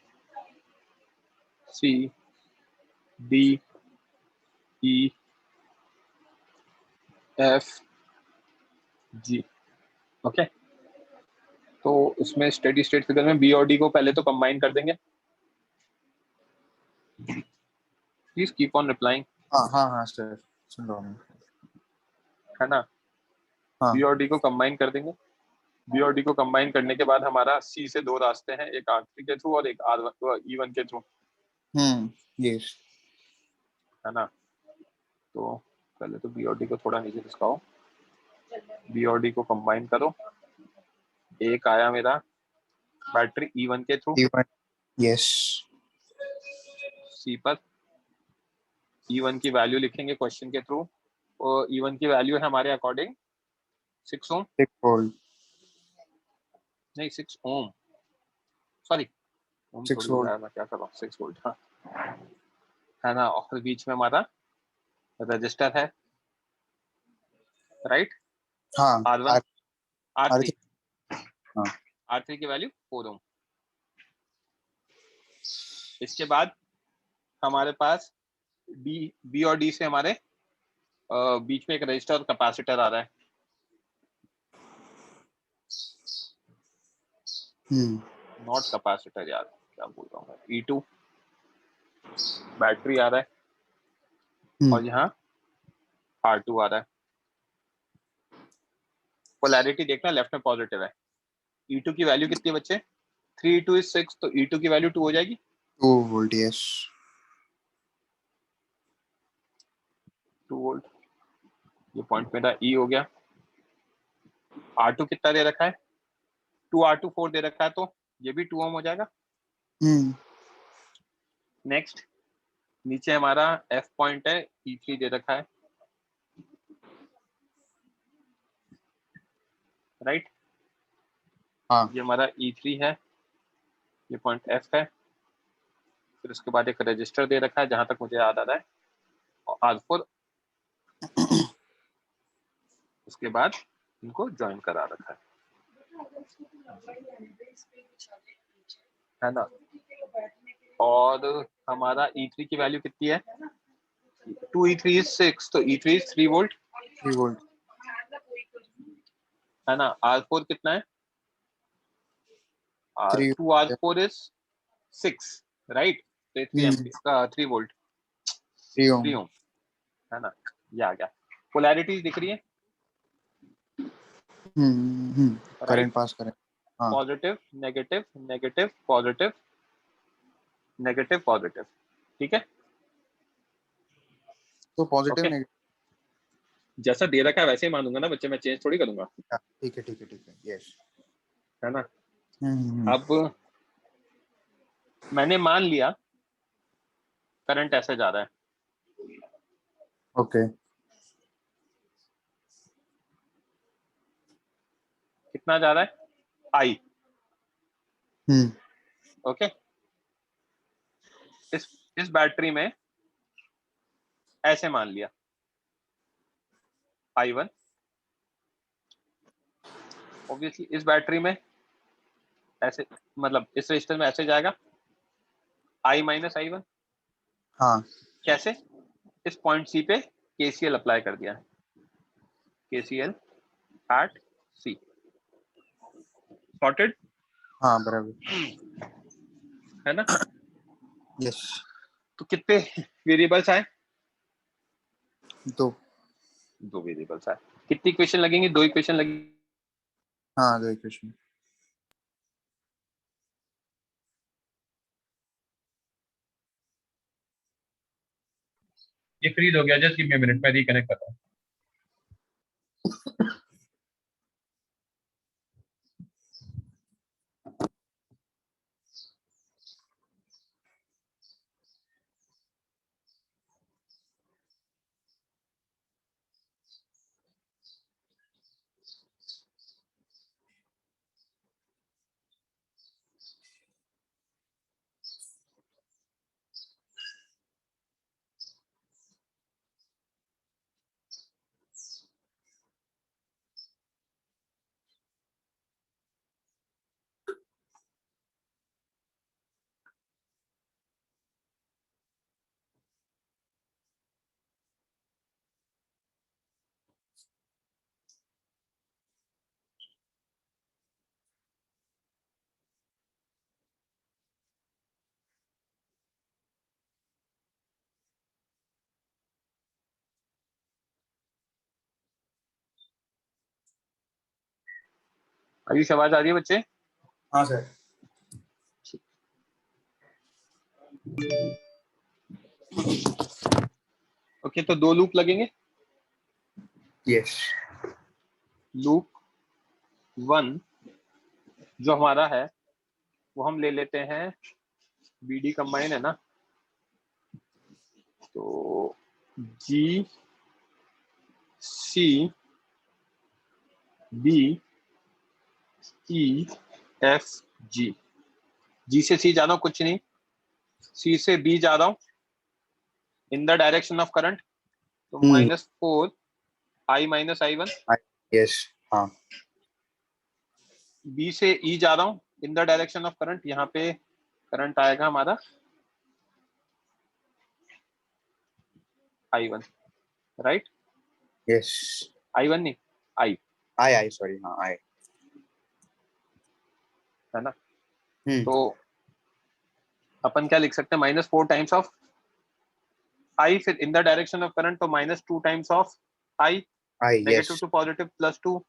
C, D, E, F, G, okay. तो इसमें स्टेडी स्टेट फिगर में B और D को पहले तो कंबाइन कर देंगे। Please keep on replying. हाँ हाँ हाँ सर, सुन रहा हूँ। है ना? हाँ। बी और डी को कंबाइन कर देंगे। बी और डी को कंबाइन करने के बाद हमारा सी से दो रास्ते हैं, एक R3 के थ्रू और एक E1 के थ्रू, यस। है ना? तो पहले तो बी और डी को थोड़ा नीचे खिसकाओ, बी और डी को कंबाइन करो। एक आया मेरा बैटरी E1 के थ्रू, यस। सी पर E1 की वैल्यू लिखेंगे क्वेश्चन के थ्रू, और E1 की वैल्यू है हमारे अकॉर्डिंग 6 ओम, 6 वोल्ट। नहीं 6 ओम, सॉरी ओम 6 थोड़ी हो वोल्ट। रहा है, मैं क्या कर रहा हूँ, 6 वोल्ट, हाँ, है ना? और बीच में हमारा रजिस्टर है, राइट? हाँ R1 R3 हाँ R3 की वैल्यू 4 ओम। इसके बाद हमारे पास बी और डी से हमारे बीच में एक रजिस्टर और कैपेसिटर आ रहा है। नॉट कैपेसिटर यार, क्या बोल रहा हूँ मैं, E2 बैटरी आ रहा है और यहाँ R2 आ रहा है। पोलैरिटी देखना, लेफ्ट में पॉजिटिव है। E2 की वैल्यू कितनी है बच्चे? 3 E2 is 6, तो E2 की वैल्यू 2 हो जाएगी। 2 वोल्ट। Yes 2 volt. ये पॉइंट मेरा ई हो गया। R2 कितना दे रखा है, 2R2 4 दे रखा है, तो ये भी 2 ओम हो जाएगा। नेक्स्ट नीचे हमारा F पॉइंट है, E3 दे रखा है, राइट। हाँ ये हमारा E3 है, ये पॉइंट F है। फिर उसके बाद एक रजिस्टर दे रखा है जहां तक मुझे याद आ रहा है, और R4। उसके बाद इनको ज्वाइन करा रखा है ना। और हमारा E3 की वैल्यू कितनी है, 2E3 is 6, तो E3 is 3 वोल्ट 3 वोल्ट है ना। R4 कितना है, 3 2R4 is 6, राइट। तो 3 वोल्ट 3 ओम 3 ओम है ना। ये आ गया। पोलैरिटी दिख रही है, करंट पास करें। हाँ positive negative negative positive negative positive, ठीक है। तो पॉजिटिव ओके, नेगेटिव जैसा दे रखा है वैसे ही मानूंगा ना बच्चे, मैं चेंज थोड़ी करूंगा, ठीक है ठीक है ठीक है यस है ना। अब मैंने मान लिया करंट ऐसे जा रहा है, ओके कितना जा रहा है, आई। ओके, इस बैटरी में ऐसे मान लिया I1। ऑब्वियसली इस बैटरी में ऐसे, मतलब इस रजिस्टर में ऐसे जाएगा I माइनस I1। हाँ कैसे, इस पॉइंट सी पे KCL अप्लाई कर दिया है, KCL एट C, सॉर्टेड हाँ बराबर है ना। यस तो कितने वेरिएबल्स आए, 2 2 वेरिएबल्स आए। कितनी इक्वेशन लगेंगी, 2 इक्वेशन लगेंगी। हाँ 2 इक्वेशन ये फ्रीज हो गया, just give me a minute, मैं रिकनेक्ट करता हूं। आयुष आवाज आ रही है बच्चे? हाँ सर ओके, तो 2 लूप लगेंगे। यस लूप 1 जो हमारा है वो हम ले लेते हैं, BD कंबाइन है ना, तो G C B E F G। G से C जा रहा हूँ, कुछ नहीं, C से B जा रहा हूँ इन द डायरेक्शन ऑफ करंट, तो -4 I माइनस I1। यस हाँ B से E जा रहा हूँ इन द डायरेक्शन ऑफ करंट, यहाँ पे करंट आएगा हमारा I1, राइट। यस I1 नहीं, I आई सॉरी हाँ आई है ना। तो अपन क्या लिख सकते हैं, -4 टाइम्स ऑफ I, फिर in the direction of current तो -2 times of I, I yes negative to positive +2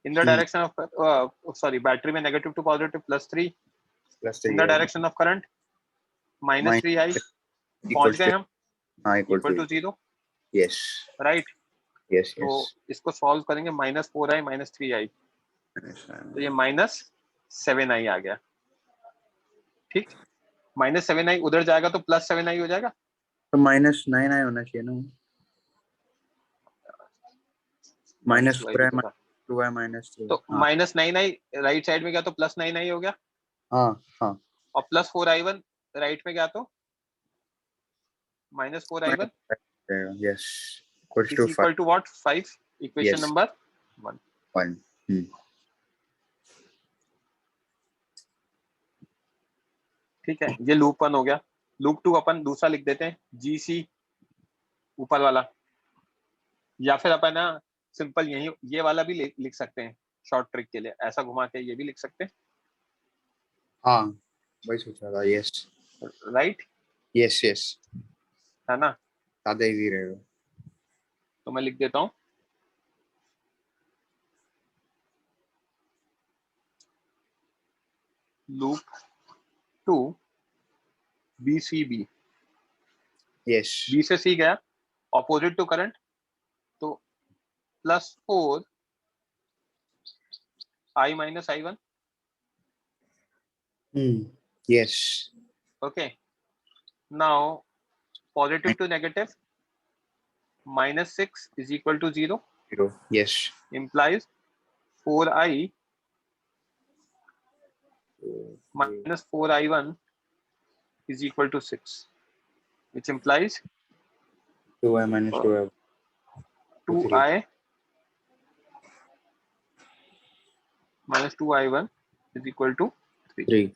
in the direction of sorry battery में negative to positive +3 plus in the direction of current -3I। पहुंच गए हम हाँ equal equal to to 0, yes right. Yes तो yes इसको solve करेंगे, -4i -3i, तो ये -7i आ गया। ठीक, -7i उधर जाएगा तो +7i हो जाएगा। तो -9i होना चाहिए ना, -4i तो था, 2i -3 तो हाँ -9i राइट साइड में गया तो +9i हो गया, हाँ हाँ और +4i1 राइट में गया तो -4i1 yes equals is to equal to what, 5, equation yes number 1। 1 ठीक है, ये लूप 1 हो गया। लूप 2 अपन दूसरा लिख देते हैं, GC ऊपर वाला, या फिर अपन ना सिंपल यही ये वाला भी लिख सकते हैं शॉर्ट ट्रिक के लिए, ऐसा घुमा के ये भी लिख सकते हैं। हाँ वही सोच रहा था, यस राइट, यस यस है ना। ज्यादा इजी रहेगा। तो मैं लिख देता हूँ, लूप 2 BCB, यस B से C गया, ऑपोजिट टू करंट, तो +4 I - I1, yes okay, now positive to negative, -6 is equal to 0, 0 yes implies 4i -4i1 is equal to 6, which implies 2i minus 2i 2i minus 2i1 is equal to 3. 3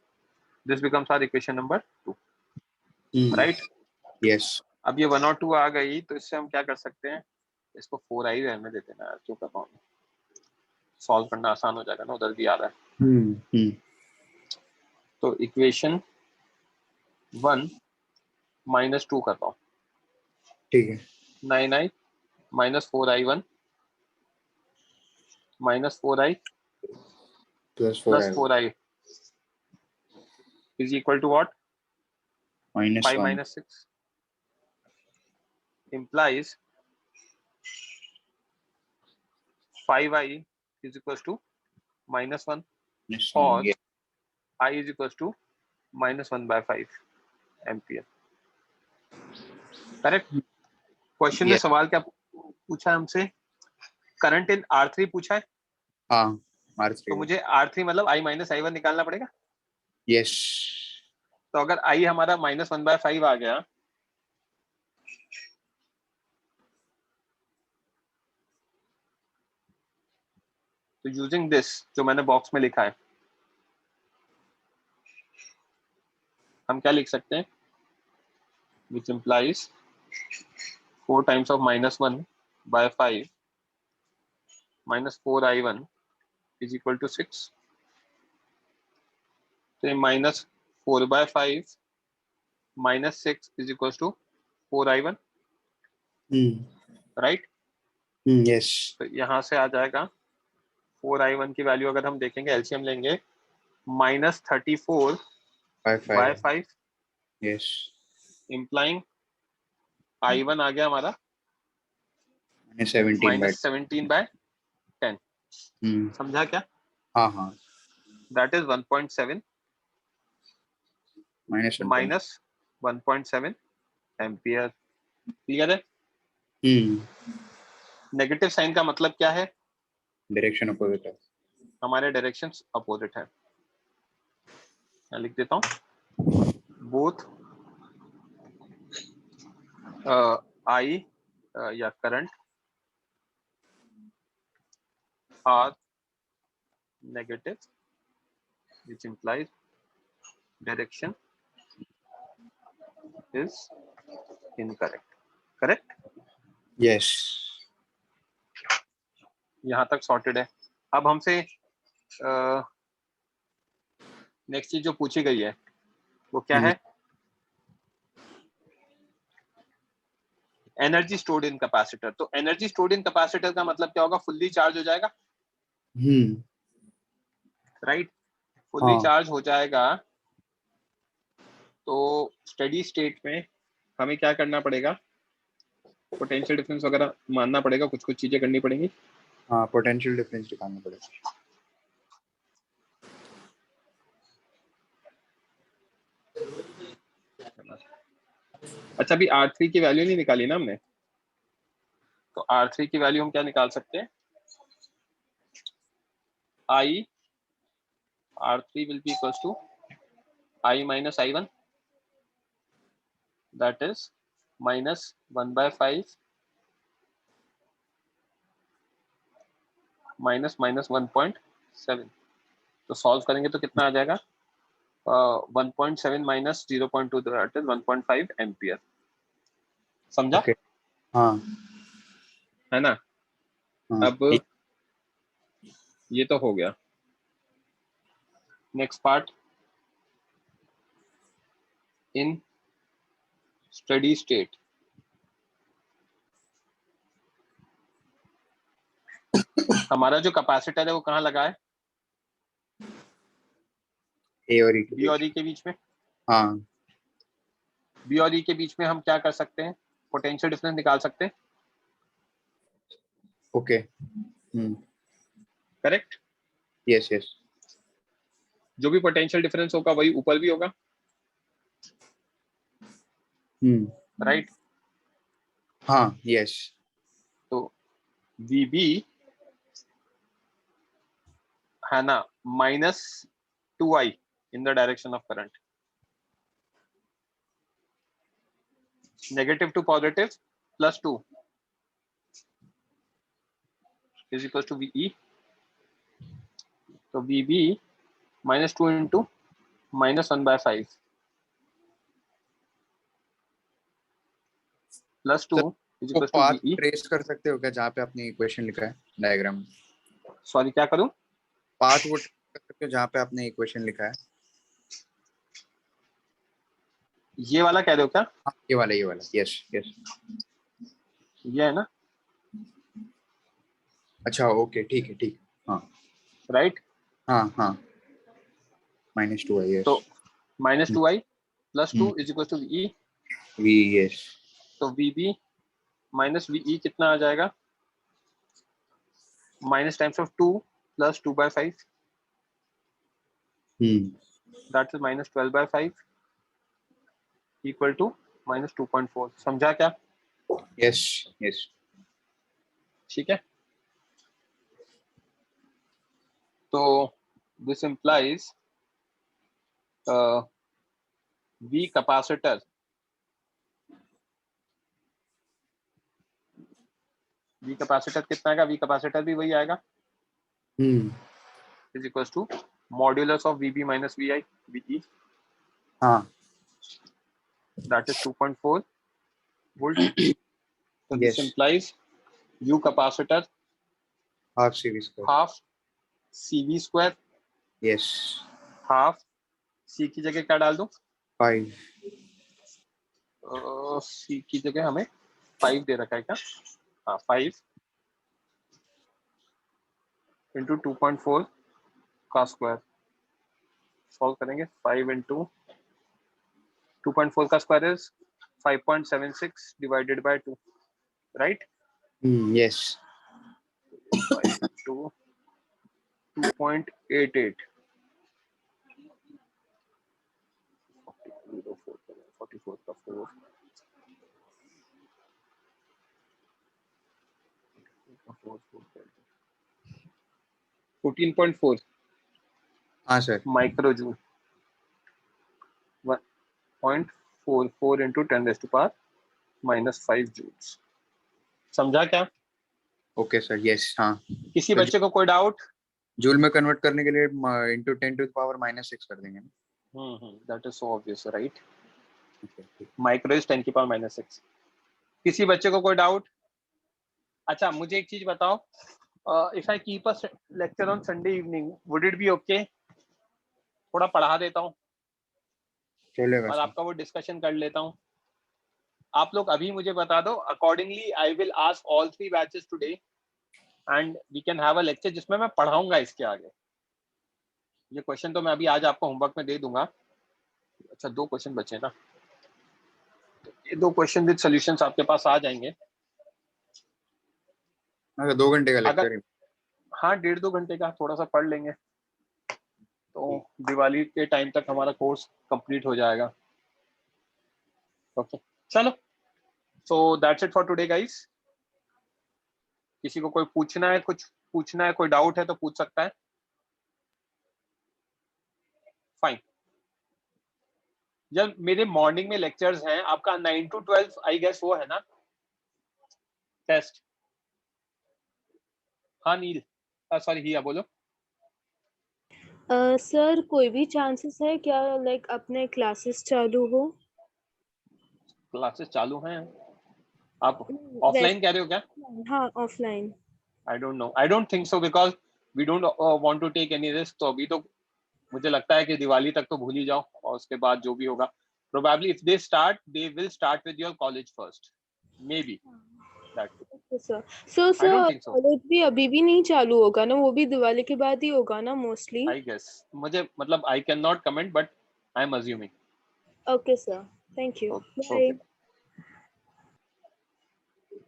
This becomes our equation number 2, right? Yes अब ये 1 और 2 आ गई, तो इससे हम क्या कर सकते हैं, इसको 4i रहने देते हैं ना, क्यों कर रहा हूँ, सॉल्व करना आसान हो जाएगा ना, उधर भी आ रहा है। तो इक्वेशन 1 -2 करता हूँ, ठीक है 9i -4i1 -4i plus plus 4i 4i is equal to what, minus 5 1 - 6, implies 5i is equals to -1, minus 1 और yeah. I is equals to -1/5 ampere. Correct. Question में Yes. सवाल क्या पूछा है हमसे, करंट इन R3 पूछा है, हाँ तो R3 मुझे R3 मतलब I - I1 निकालना पड़ेगा। यस तो अगर I हमारा -1/5 आ गया, तो यूजिंग दिस जो मैंने बॉक्स में लिखा है, हम क्या लिख सकते हैं, which implies 4 times of -1/5 -4i1 is equal to 6, तो -4/5 -6 is equals to 4i1, right. Yes तो यहाँ से आ जाएगा 4i1 की वैल्यू, अगर हम देखेंगे एलसीएम लेंगे, -34/5 यस इम्प्लाइंग i1 आ गया हमारा -17/10, समझा क्या, हाँ हाँ दैट इज 1.7 -1.7 एम्पियर। क्लियर है। नेगेटिव साइन का मतलब क्या है, डायरेक्शन अपोजिट है, हमारे डायरेक्शन अपोजिट है। मैं लिख देता हूँ, बोथ आई या current are negative, which implies direction is incorrect. Correct? Yes यहाँ तक सॉर्टेड है। अब हमसे नेक्स्ट चीज जो पूछी गई है वो क्या है, एनर्जी स्टोर्ड इन कैपेसिटर। तो एनर्जी स्टोर्ड इन कैपेसिटर का मतलब क्या होगा, फुल्ली चार्ज हो जाएगा, राइट। फुल्ली चार्ज हो जाएगा, तो स्टेडी स्टेट में हमें क्या करना पड़ेगा, पोटेंशियल डिफरेंस वगैरह मानना पड़ेगा, कुछ कुछ चीजें करनी पड़ेंगी। हाँ, पोटेंशियल डिफरेंस निकालना पड़ेगा। अच्छा, अभी R3 की वैल्यू नहीं निकाली ना हमने, तो R3 की वैल्यू हम क्या निकाल सकते हैं? I R3 will be equals to I minus I1, that is minus 1/5 minus 1.7। तो सॉल्व करेंगे तो कितना आ जाएगा? 1.7 minus 0.2, that is 1.5 एम्पियर। समझा? ओके, हाँ है ना? हाँ, अब ये तो हो गया। Next part, in steady state हमारा जो कैपेसिटर है वो कहाँ लगा है? ए और ई बी और ई के बीच में। हाँ, बी और ई के बीच में हम क्या कर सकते हैं? पोटेंशियल डिफरेंस निकाल सकते हैं। Okay, correct? यस यस, जो भी पोटेंशियल डिफरेंस होगा वही ऊपर भी होगा, राइट? हाँ यस, तो वीबी है ना -2I in the direction of current, negative to positive +2 is equal to VE. तो वीबी -2 इंटू -1/5 +2 इज तो equal to path VE. Trace कर सकते हो क्या जहाँ पे आपने इक्वेशन लिखा है डायग्राम? सॉरी, क्या करूं? पाथ वो trace कर सकते हो जहाँ पे आपने इक्वेशन लिखा है? ये वाला कह रहे हो क्या? हाँ, ये वाला, यस यस। ये है ना, अच्छा ओके, ठीक है ठीक, हाँ राइट? हाँ हाँ, -2 यस, तो -2I +2 is equal to VE. V yes, तो वीबी माइनस वीई कितना आ जाएगा? Minus times of 2 + 2/5, that is -12/5 equal to -2.4। समझा क्या? Yes yes. ठीक है, तो दिस इंप्लाइज वी कैपेसिटर कितना आएगा? वी कैपेसिटर भी वही आएगा, is equal to modulus of VB minus V I VE, हाँ दैट इज 2.4 वोल्ट। तो this yes, implies you capacitor half CV square, half CV square, yes, half C की जगह क्या डाल दूं? 5, C की जगह हमें 5 दे रखा है क्या? हाँ, 5 इंटू 2.4 का स्क्वायर। सॉल्व करेंगे, 5 इंटू 2.4 का square is 5.76 divided by 2, right? Yes, 5 into 2.88, 44 का 4, 14.4 हाँ sir, micro joule, 1.44 into 10⁻⁻5 joules. समझा क्या? ओके सर, यस, हाँ। किसी तो बच्चे को कोई डाउट? जूल में कन्वर्ट करने के लिए इंटू 10⁻⁻6 कर देंगे ना? That is so obvious, right? Okay. Micro is 10⁻⁻6। किसी बच्चे को कोई डाउट? अच्छा, मुझे एक चीज बताओ, if I keep a lecture on Sunday evening, would it be okay? थोड़ा पढ़ा देता हूँ चलेगा और सर। आपका वो डिस्कशन कर लेता हूँ। आप लोग अभी मुझे बता दो, accordingly I will ask all 3 batches today and we can have a lecture जिसमें मैं पढ़ाऊंगा इसके आगे। ये क्वेश्चन तो मैं अभी आज आपको होमवर्क में दे दूंगा। अच्छा, 2 क्वेश्चन बचे ना, ये 2 क्वेश्चन विद सॉल्यूशंस आपके पास आ जाएंगे। अच्छा 2 घंटे का लेक्चर है? हाँ 1.5-2 घंटे का, थोड़ा सा पढ़ लेंगे तो दिवाली के टाइम तक हमारा कोर्स कंप्लीट हो जाएगा। ओके चलो, so that's it for today guys. किसी को कोई पूछना है, कुछ पूछना है, कोई डाउट है तो पूछ सकता है। फाइन। जब मेरे मॉर्निंग में लेक्चर्स हैं आपका 9 to 12 आई गेस वो है ना टेस्ट? हाँ नील, सॉरी हिया बोलो। सर कोई भी चांसेस है क्या लाइक अपने क्लासेस चालू हो? क्लासेस चालू हैं। आप ऑफलाइन कह रहे हो क्या? हाँ offline. I don't think so because we don't want to take any risk. तो अभी तो मुझे लगता है कि दिवाली तक तो भूल ही जाओ और उसके बाद जो भी होगा, probably if they start they will start with your college first, may be that. Sir I don't think so. College भी अभी भी नहीं चालू होगा ना, वो भी दिवाली के बाद ही होगा ना मोस्टली? I guess मुझे मतलब I cannot comment but I am assuming. Okay sir, thank you, Okay. Bye.